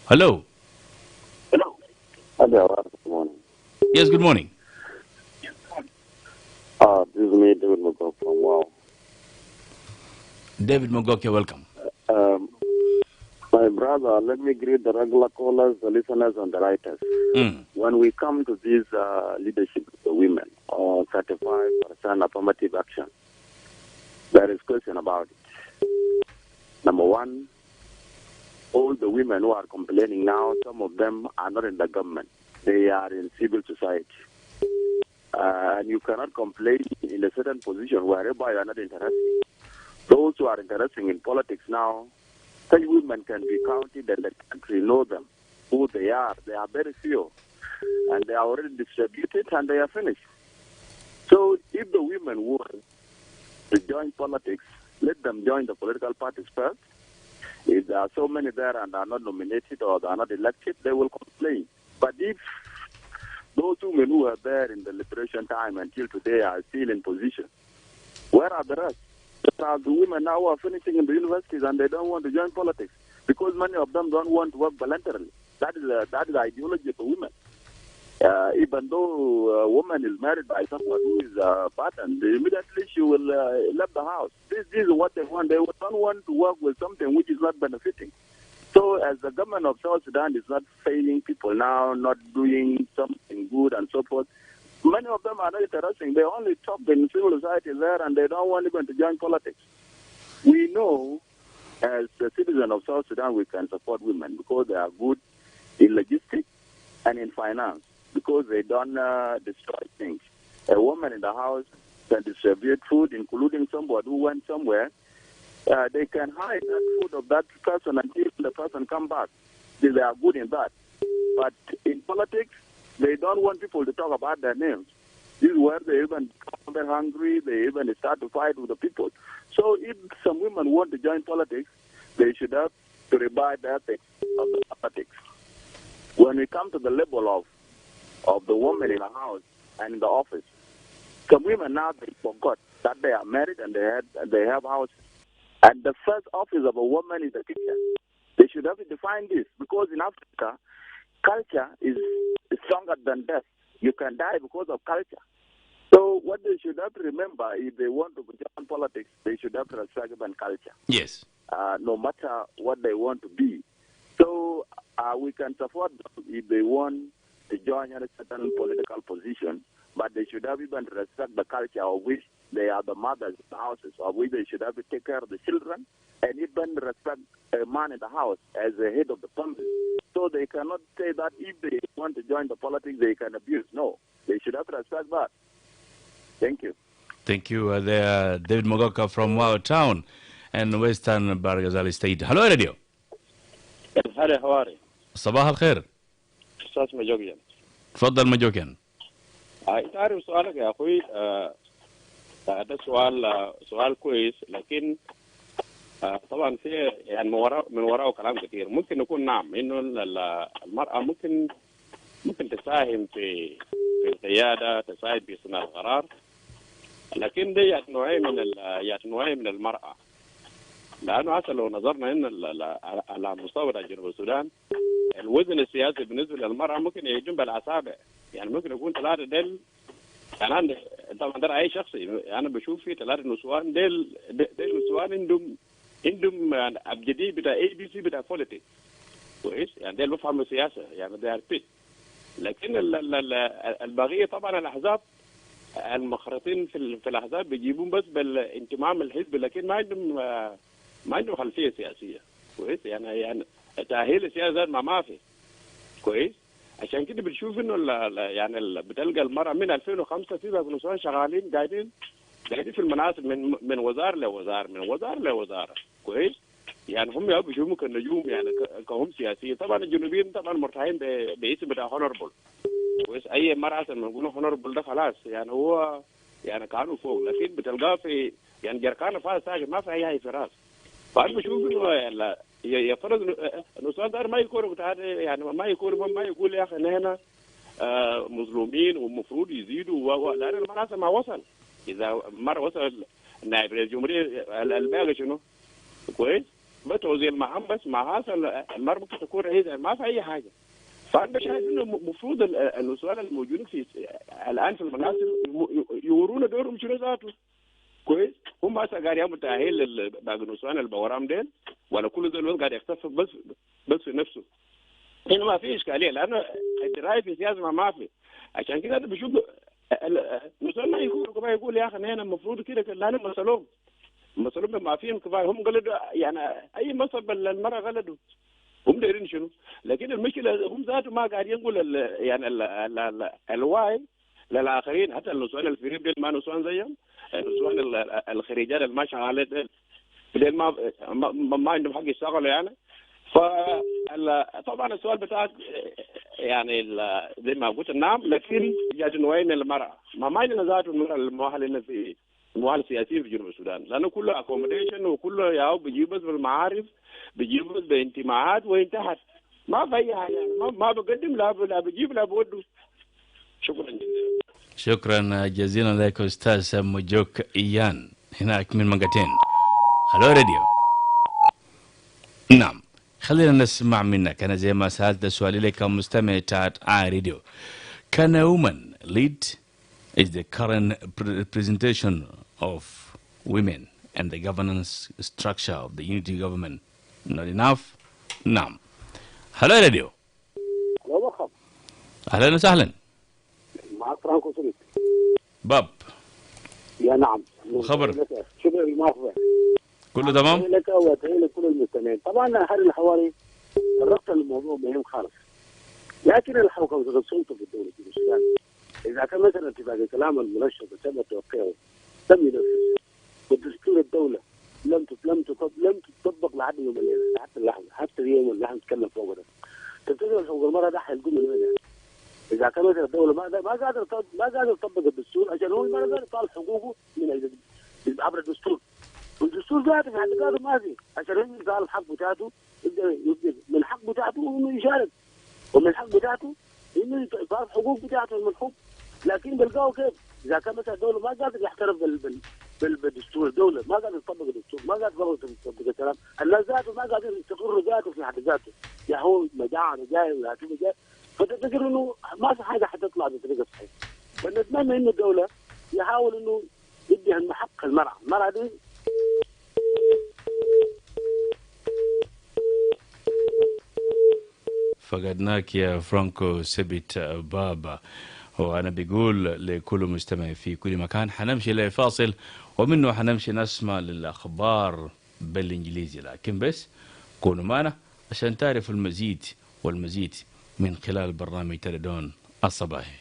Hello. Hello. Hello. Good morning. Yes, good morning. This is me, David Mogok from Wow. David Mogok, you're welcome. My brother, let me greet the regular callers, the listeners, and the writers. When we come to this leadership of the women, or 35% affirmative action, there is question about it. Number one, all the women who are complaining now, some of them are not in the government. They are in civil society. And you cannot complain in a certain position wherever you are not interested. Those who are interested in politics now, such women can be counted and the country know them, who they are. They are very few. And they are already distributed and they are finished. So if the women want to join politics, let them join the political parties first. If there are so many there and are not nominated or they are not elected, they will complain. But if those women who were there in the liberation time until today are still in position, where are the rest? There are the women now who are finishing in the universities and they don't want to join politics because many of them don't want to work voluntarily. That is the ideology of the women. Even though a woman is married by someone who is a pattern, immediately she will leave the house. This is what they want. They don't want to work with something which is not benefiting. So as the government of South Sudan is not failing people now, not doing something good and so forth, many of them are not interested. They only talk in civil society there and they don't want even to join politics. We know as a citizen of South Sudan we can support women because they are good in logistics and in finance because they don't destroy things. A woman in the house can distribute food, including somebody who went somewhere. They can hide that food of that person until the person comes back. They are good in that. But in politics, they don't want people to talk about their names. This is where they even they're hungry, they even start to fight with the people. So if some women want to join politics, they should have to revive the ethics of the politics. When we come to the level of the woman in the house and in the office, some women now, they forgot that they are married and they have houses. And the first office of a woman is a teacher. They should have to define this, because in Africa, culture is stronger than death. You can die because of culture. So what they should have to remember, if they want to join politics, they should have to respect even culture. Yes. No matter what they want to be. So we can support them if they want to join a certain political position, but they should have even respect the culture of which they are the mothers of the houses, of which they should have to take care of the children, and even respect a man in the house as the head of the family. So they cannot say that if they want to join the politics, they can abuse. No, they should have to respect that. Thank you. Thank you. There, David Mogoka from Wow Town and Western Bargazali State. Hello, Radio. هلا حواري. صباح الخير. أستاذ مجوكيان. تفضل مجوكيان. تعرف سؤالك يا أخوي، هذا سؤال كويس، لكن طبعا في يعني من وراءه كلام كثير. ممكن يكون نعم إنه المرأة ممكن تساهم في القيادة، تساعد في صناعة القرار، لكن دي نوعين من المرأة. لأنه هسه لو نظرنا إن على مستوى جنوب السودان الوزن السياسي بالنسبة للمرأة ممكن يجون بالأصابع، يعني ممكن يكون ثلاثة ديل. يعني طبعا ده رأي شخصي، أنا بشوف في ثلاثة نسوان ديل نسوان عندهم أبجدي بتاع ABC بتاع بوليتيك كويس، يعني ديل بفهموا السياسة، يعني ده عارفين. لكن البقية طبعا الأحزاب المخرطين في الأحزاب بيجيبون بس بالانتماء الحزب، لكن ما عندهم خلفية سياسية كويس، يعني تأهيل السياسة ما في كويس. عشان كده بنشوف انه يعني بتلقى المرأة من 2005 في باقي نسوان شغالين قاعدين في المناصب من وزارة لوزارة، من وزارة لوزارة كويس. يعني هم بيشوفوا كنجوم، يعني كهم سياسيين. طبعا الجنوبيين طبعا مرتاحين باسم بتاع هونربل كويس. اي مرأة لما نقول هونربل ده خلاص يعني هو يعني كانوا فوق، لكن بتلقاه في يعني جركانه فيها ساكت، ما في اي فراس. فانا بشوف انه يفرض النسوان ده ما يكونوا يعني ما يقول يا اخي هنا مظلومين ومفروض يزيدوا، لان المرأة ما وصل. اذا مرة وصل نائب رئيس الجمهورية الباقي شنو كويس، بتوزيع المهام بس مع هذا المرأة ممكن تكون رئيسة، ما في اي حاجة. فانا شايف انه المفروض النسوان الموجودين في الان في المناصب يورونا دورهم شنو ذاته كويس. هم هسه قاعد يعملوا تاهيل باقي النسوان البورام ديل، ولا كل دول قاعد يختص بس في نفسه. هنا ما في اشكاليه، لانه الدرايه في السياسه ما في. عشان كده انا بشوف النسوان ما يقول يا اخي هنا المفروض كده، لان مسلوم ما فيهم كفايه. هم قلدوا يعني اي مصب المراه غلدوا، هم دايرين شنو. لكن المشكله هم ذاتهم ما قاعد يقول يعني الوعي للاخرين. حتى النسوان الفريق ديل ما نسوان زيهم، النسوان الخريجات اللي ما شغالات ديل ما عندهم حق يشتغلوا يعني. فطبعا السؤال بتاعك يعني زي ما قلت نعم، لكن يجب نوعين المرأة ما عندنا ذاته المرأة المؤهلة في المؤهل السياسي في جنوب السودان، لأنه كله اكوموديشن وكله ياو بيجيب بس بالمعارف، بيجيب بس بانتماءات وانتهت. ما في أي حاجة، ما بقدم لا بيجيب لا بودو. شكرا جزيلا. شكرا جزيلا لك أستاذ مجوك إيان هناك من مقتين. هلو راديو. نعم، خلينا نسمع منك. أنا زي ما سألت سؤالي لك مستمع تاعت راديو. Can a woman lead? Is the current representation of women and the governance structure of the unity government not enough? نعم. هلو راديو. هلو مرحبا. أهلا وسهلا. معك فرانكو سميت. باب. يا نعم. خبر. شكرا للمعرفة. كله تمام؟ لك وتحية لكل المستمعين. طبعا هذا الحواري الربط الموضوع مهم خالص. لكن الحوكمة السلطة في الدولة في السودان إذا كان مثلا اتفاق الكلام المنشط تم توقيعه تم ينفذ ودستور الدولة لم تطبق لحد يوم الليلة، حتى اللحظة، حتى اليوم اللي احنا نتكلم فوق ده. تفتكر حقوق المرأة ده حيقوم من وين يعني؟ اذا كانت الدوله ما قادره تطبق الدستور عشان هو ما قادر يطالب حقوقه من عبر الدستور. والدستور ذاته في حد ذاته ما في عشان هو يطالب الحق بتاعته، يقدر من الحق بتاعته انه يشارك، ومن الحق بتاعته انه يطالب حقوق بتاعته المنحوب. لكن بلقاه كيف؟ اذا كان مثلا الدوله ما قادر يحترم بالدستور، الدوله ما قادر تطبق الدستور، ما قادر تطبق الكلام، الناس ذاته ما قادر تقر ذاته في حد ذاته، يا هو مجاعه جاي ولا كذا جاي، فتفتكر انه ما في حاجه حتطلع بطريقه صحيحه. فنتمنى انه الدوله يحاول انه يدي حق المراه دي. فقدناك يا فرانكو سبت بابا. وأنا بيقول لكل مستمع في كل مكان حنمشي لفاصل ومنه حنمشي نسمع للأخبار بالإنجليزي، لكن بس كونوا معنا عشان تعرفوا المزيد والمزيد من خلال برنامج تلدون الصباحي.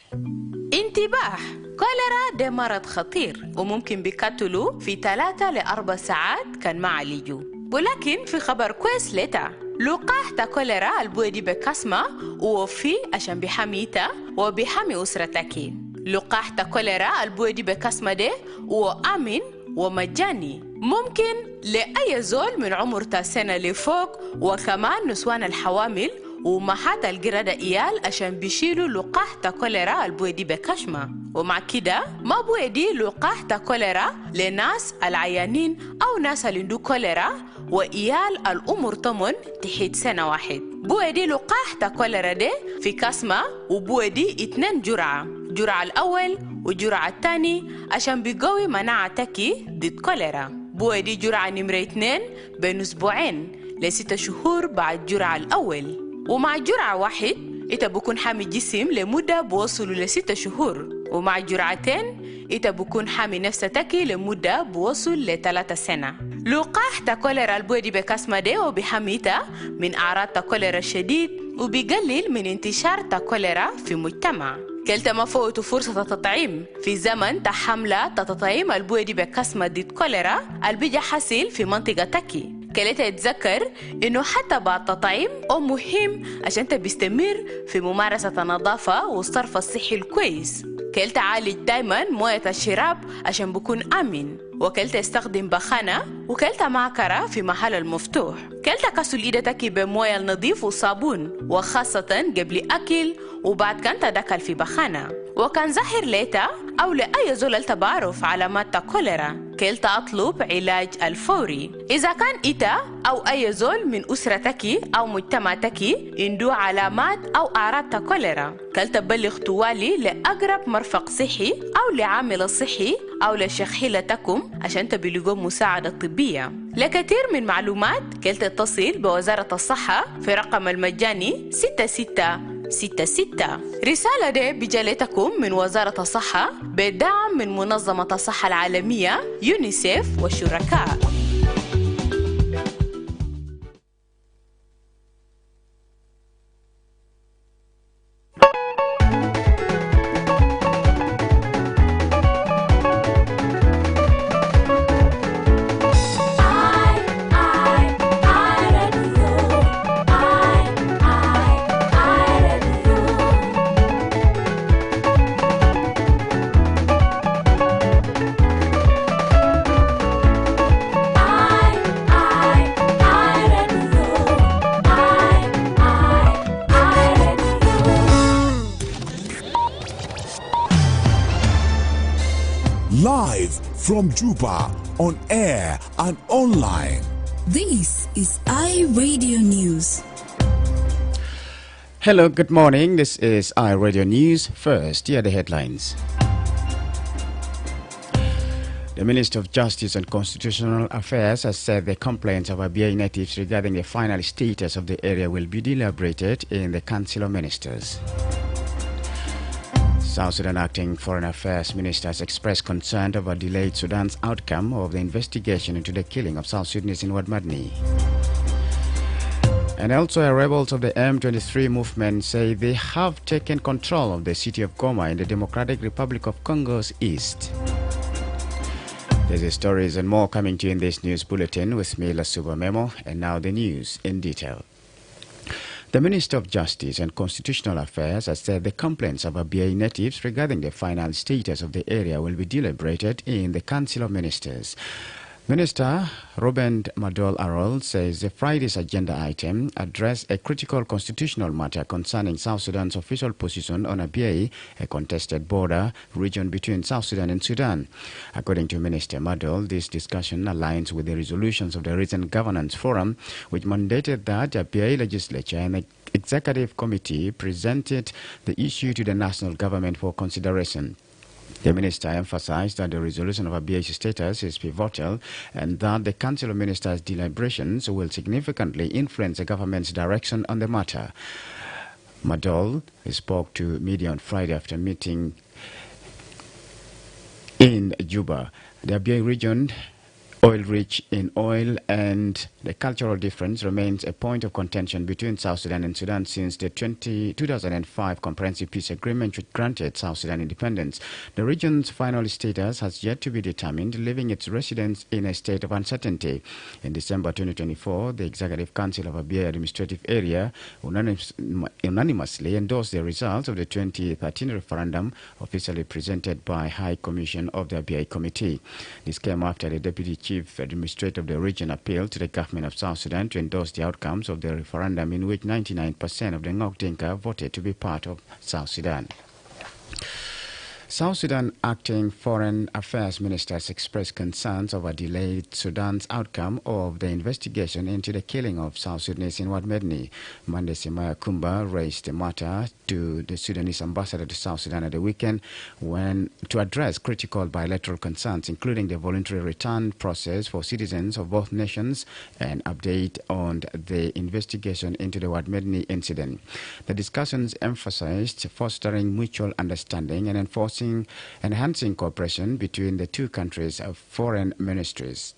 انتباه، كوليرا ده مرض خطير وممكن بيقتلوا في 3 ل 4 ساعات كان ما عالجوا. ولكن في خبر كويس لتا لقاح تا كوليرا البويدي بكاسما ووفي عشان بيحميتا وبيحمي أسرتك. لقاح تا كوليرا البويدي بكاسما ده وآمن ومجاني، ممكن لأي زول من عمر سنة لفوق، وكمان نسوان الحوامل ومحات القردة إيال عشان بيشيلوا لقاح تا كوليرا البويدي بكشمة. ومع كده ما بويدي لقاح تا كوليرا لناس العيانين أو ناس اللي عندو كوليرا وإيال الأمور طمن تحت سنة واحد. بويدي لقاح تا كوليرا دي في كاسمة وبويدي 2 جرعة، جرعة الأول وجرعة الثاني عشان بيقوي مناعتك ضد كوليرا. بويدي جرعة نمرة 2 بين أسبوعين ل6 شهور بعد جرعة الأول. ومع جرعة 1 إنت بكون حامي جسم لمدة بوصل ل6 شهور، ومع جرعتين إنت بكون حامي نفسك لمدة بوصل ل3 سنة. لقاح تا كوليرا البويدي بكاسما دي وبيحميتا من أعراض تا كوليرا الشديد وبيقلل من انتشار تا كوليرا في المجتمع. كلتا ما فوتوا فرصة التطعيم في زمن حملة تطعيم البويدي بكاسما ضد كوليرا البيجا حاصل في منطقتك. كلتا يتذكر إنه حتى بعد التطعيم مهم عشان بيستمر في ممارسة النظافة والصرف الصحي الكويس. كلتا عالج دايما موية الشراب عشان بكون آمن، وكلتا يستخدم بخانة، وكلتا معكرة في محل المفتوح. كلتا كسل إيدتك بموية النظيف وصابون، وخاصة قبل أكل وبعد كان تدخل في بخانة. وكان ظاهر ليتا أو لأي زول التبارف علامات كوليرا كلتا أطلب علاج الفوري. إذا كان إتا أو أي زول من أسرتك أو مجتمعتك عنده علامات أو أعراض كوليرا كلتا بلغ توالي لأقرب مرفق صحي أو لعامل صحي أو لشخيلتكم عشان تبلغوا مساعدة طبية. لكثير من معلومات كلتا اتصل بوزارة الصحة في رقم المجاني 6666. رسالة دي بجالتكم من وزارة الصحة بدعم من منظمة الصحة العالمية يونيسيف والشركاء. Live from Juba, on air and online. This is iRadio News. Hello, good morning. This is iRadio News. First, here are the headlines. The Minister of Justice and Constitutional Affairs has said the complaints of Abia natives regarding the final status of the area will be deliberated in the Council of Ministers. South Sudan Acting Foreign Affairs Minister has expressed concern over delayed Sudan's outcome of the investigation into the killing of South Sudanese in Wad Madani. And also, rebels of the M23 movement say they have taken control of the city of Goma in the Democratic Republic of Congo's east. There's the stories and more coming to you in this news bulletin with me, Lasuba Memo, and now the news in detail. The Minister of Justice and Constitutional Affairs has said the complaints of Abyei natives regarding the final status of the area will be deliberated in the Council of Ministers. Minister Ruben Madol Arol says the Friday's agenda item addressed a critical constitutional matter concerning South Sudan's official position on Abyei, a contested border region between South Sudan and Sudan. According to Minister Madol, this discussion aligns with the resolutions of the recent Governance Forum, which mandated that the Abyei legislature and the Executive Committee presented the issue to the national government for consideration. The minister emphasized that the resolution of Abyei's status is pivotal and that the Council of Ministers' deliberations will significantly influence the government's direction on the matter. Madol spoke to media on Friday after meeting in Juba. The Abyei region, oil-rich in oil, and the cultural difference remains a point of contention between South Sudan and Sudan since the 2005 Comprehensive Peace Agreement, which granted South Sudan independence. The region's final status has yet to be determined, leaving its residents in a state of uncertainty. In December 2024, the Executive Council of Abyei Administrative Area unanimously endorsed the results of the 2013 referendum officially presented by High Commission of the Abyei Committee. This came after the Deputy Chief Administrator of the region appealed to the government of South Sudan to endorse the outcomes of the referendum in which 99% of the Ngok Dinka voted to be part of South Sudan. South Sudan acting Foreign Affairs ministers expressed concerns over delayed Sudan's outcome of the investigation into the killing of South Sudanese in Wad Medni. Monday, Semaya Kumba raised the matter to the Sudanese ambassador to South Sudan at the weekend to address critical bilateral concerns, including the voluntary return process for citizens of both nations and update on the investigation into the Wad Medni incident. The discussions emphasized fostering mutual understanding and enhancing cooperation between the two countries' foreign ministries.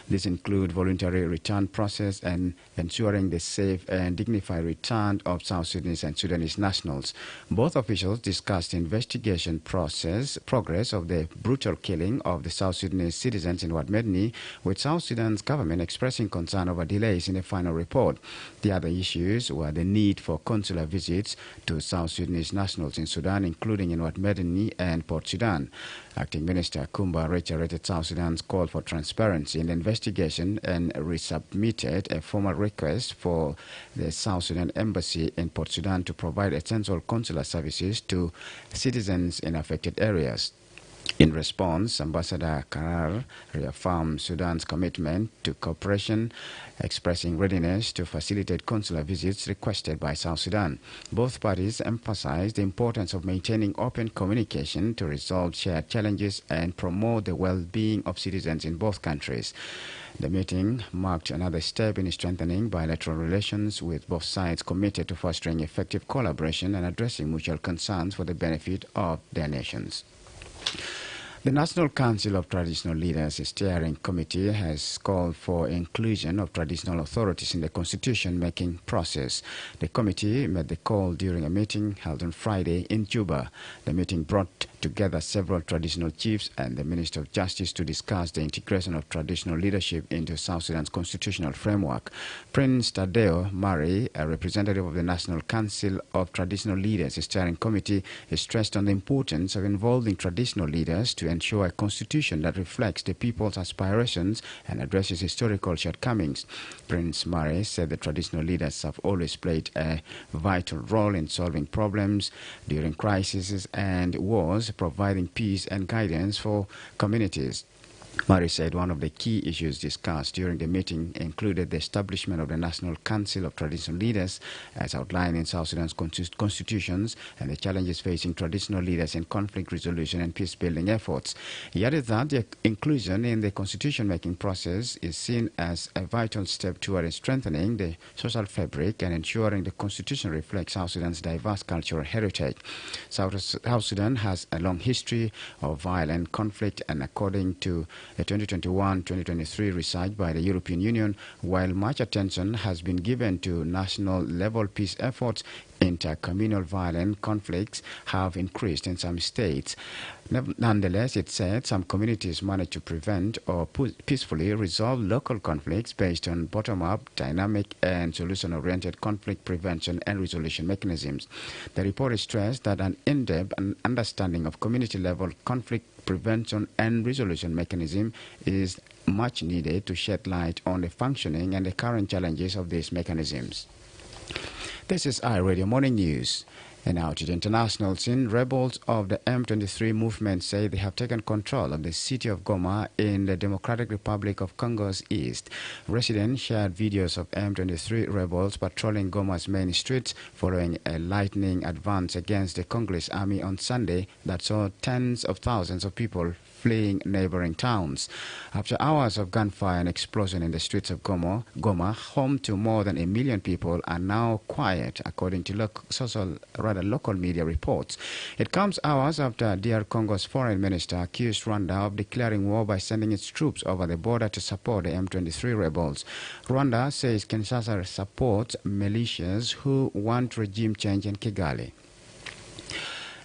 This includes voluntary return process and ensuring the safe and dignified return of South Sudanese and Sudanese nationals. Both officials discussed the investigation progress of the brutal killing of the South Sudanese citizens in Wad Medni, with South Sudan's government expressing concern over delays in the final report. The other issues were the need for consular visits to South Sudanese nationals in Sudan, including in Wad Medni and Port Sudan. Acting Minister Kumba reiterated South Sudan's call for transparency in the investigation and resubmitted a formal request for the South Sudan Embassy in Port Sudan to provide essential consular services to citizens in affected areas. In response, Ambassador Karar reaffirmed Sudan's commitment to cooperation, expressing readiness to facilitate consular visits requested by South Sudan. Both parties emphasized the importance of maintaining open communication to resolve shared challenges and promote the well-being of citizens in both countries. The meeting marked another step in strengthening bilateral relations, with both sides committed to fostering effective collaboration and addressing mutual concerns for the benefit of their nations. The National Council of Traditional Leaders Steering Committee has called for inclusion of traditional authorities in the constitution-making process. The committee made the call during a meeting held on Friday in Juba. The meeting brought together several traditional chiefs and the Minister of Justice to discuss the integration of traditional leadership into South Sudan's constitutional framework. Prince Tadeo Mari, a representative of the National Council of Traditional Leaders Steering Committee, stressed on the importance of involving traditional leaders to ensure a constitution that reflects the people's aspirations and addresses historical shortcomings. Prince Mari said the traditional leaders have always played a vital role in solving problems during crises and wars, providing peace and guidance for communities. Mari said one of the key issues discussed during the meeting included the establishment of the National Council of Traditional Leaders as outlined in South Sudan's constitutions and the challenges facing traditional leaders in conflict resolution and peace-building efforts. He added that the inclusion in the constitution-making process is seen as a vital step toward strengthening the social fabric and ensuring the constitution reflects South Sudan's diverse cultural heritage. South Sudan has a long history of violent conflict, and according to the 2021-2023 research by the European Union, while much attention has been given to national-level peace efforts, Intercommunal violent conflicts have increased in some states. Nonetheless, it said some communities managed to prevent or peacefully resolve local conflicts based on bottom-up, dynamic, and solution-oriented conflict prevention and resolution mechanisms. The report stressed that an in-depth understanding of community-level conflict prevention and resolution mechanism is much needed to shed light on the functioning and the current challenges of these mechanisms. This is iRadio Morning News. And now to the international scene. Rebels of the M23 movement say they have taken control of the city of Goma in the Democratic Republic of Congo's east. Residents shared videos of M23 rebels patrolling Goma's main streets following a lightning advance against the Congolese army on Sunday that saw tens of thousands of people fleeing neighboring towns. After hours of gunfire and explosion in the streets of Goma, home to more than 1 million people, are now quiet, according to local media reports. It comes hours after DR Congo's foreign minister accused Rwanda of declaring war by sending its troops over the border to support the M23 rebels. Rwanda says Kinshasa supports militias who want regime change in Kigali.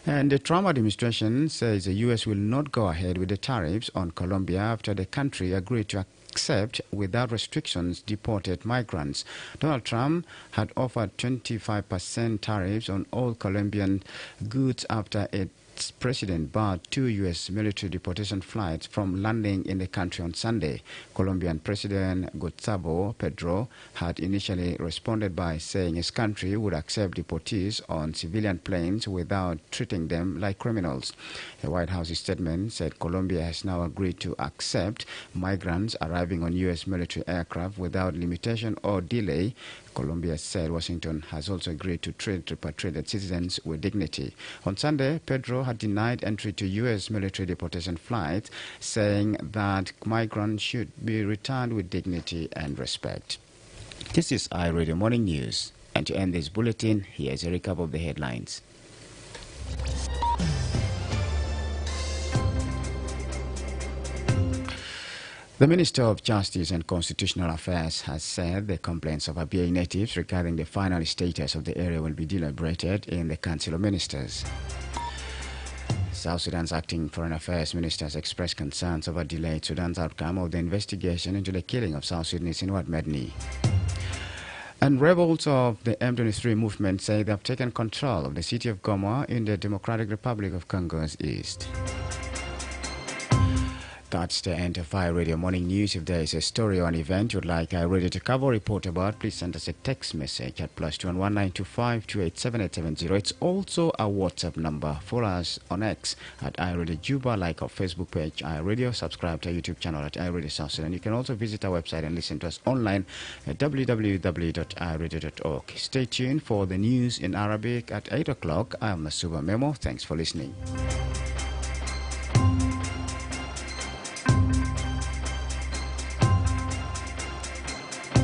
And the Trump administration says the U.S. will not go ahead with the tariffs on Colombia after the country agreed to accept without restrictions deported migrants. Donald Trump had offered 25% tariffs on all Colombian goods after its president barred 2 U.S. military deportation flights from landing in the country on Sunday. Colombian President Gustavo Petro had initially responded by saying his country would accept deportees on civilian planes without treating them like criminals. The White House statement said Colombia has now agreed to accept migrants arriving on U.S. military aircraft without limitation or delay. Colombia said Washington has also agreed to treat repatriated citizens with dignity. On Sunday, Pedro had denied entry to U.S. military deportation flights, saying that migrants should be returned with dignity and respect. This is iRadio Morning News. And to end this bulletin, here's a recap of the headlines. The Minister of Justice and Constitutional Affairs has said the complaints of Abyei natives regarding the final status of the area will be deliberated in the Council of Ministers. South Sudan's acting Foreign Affairs Minister has expressed concerns over delayed Sudan's outcome of the investigation into the killing of South Sudanese in Wad Medni. And rebels of the M23 movement say they have taken control of the city of Goma in the Democratic Republic of Congo's east. That's the end of iRadio Morning News. If there is a story or an event you'd like iRadio to cover or report about, please send us a text message at +2 1925 287 870. It's also a WhatsApp number. Follow us on X at iRadio Juba, like our Facebook page iRadio, subscribe to our YouTube channel at iRadio South Sudan. You can also visit our website and listen to us online at www.iradio.org. Stay tuned for the news in Arabic at 8 o'clock. I am Masuba Memo. Thanks for listening.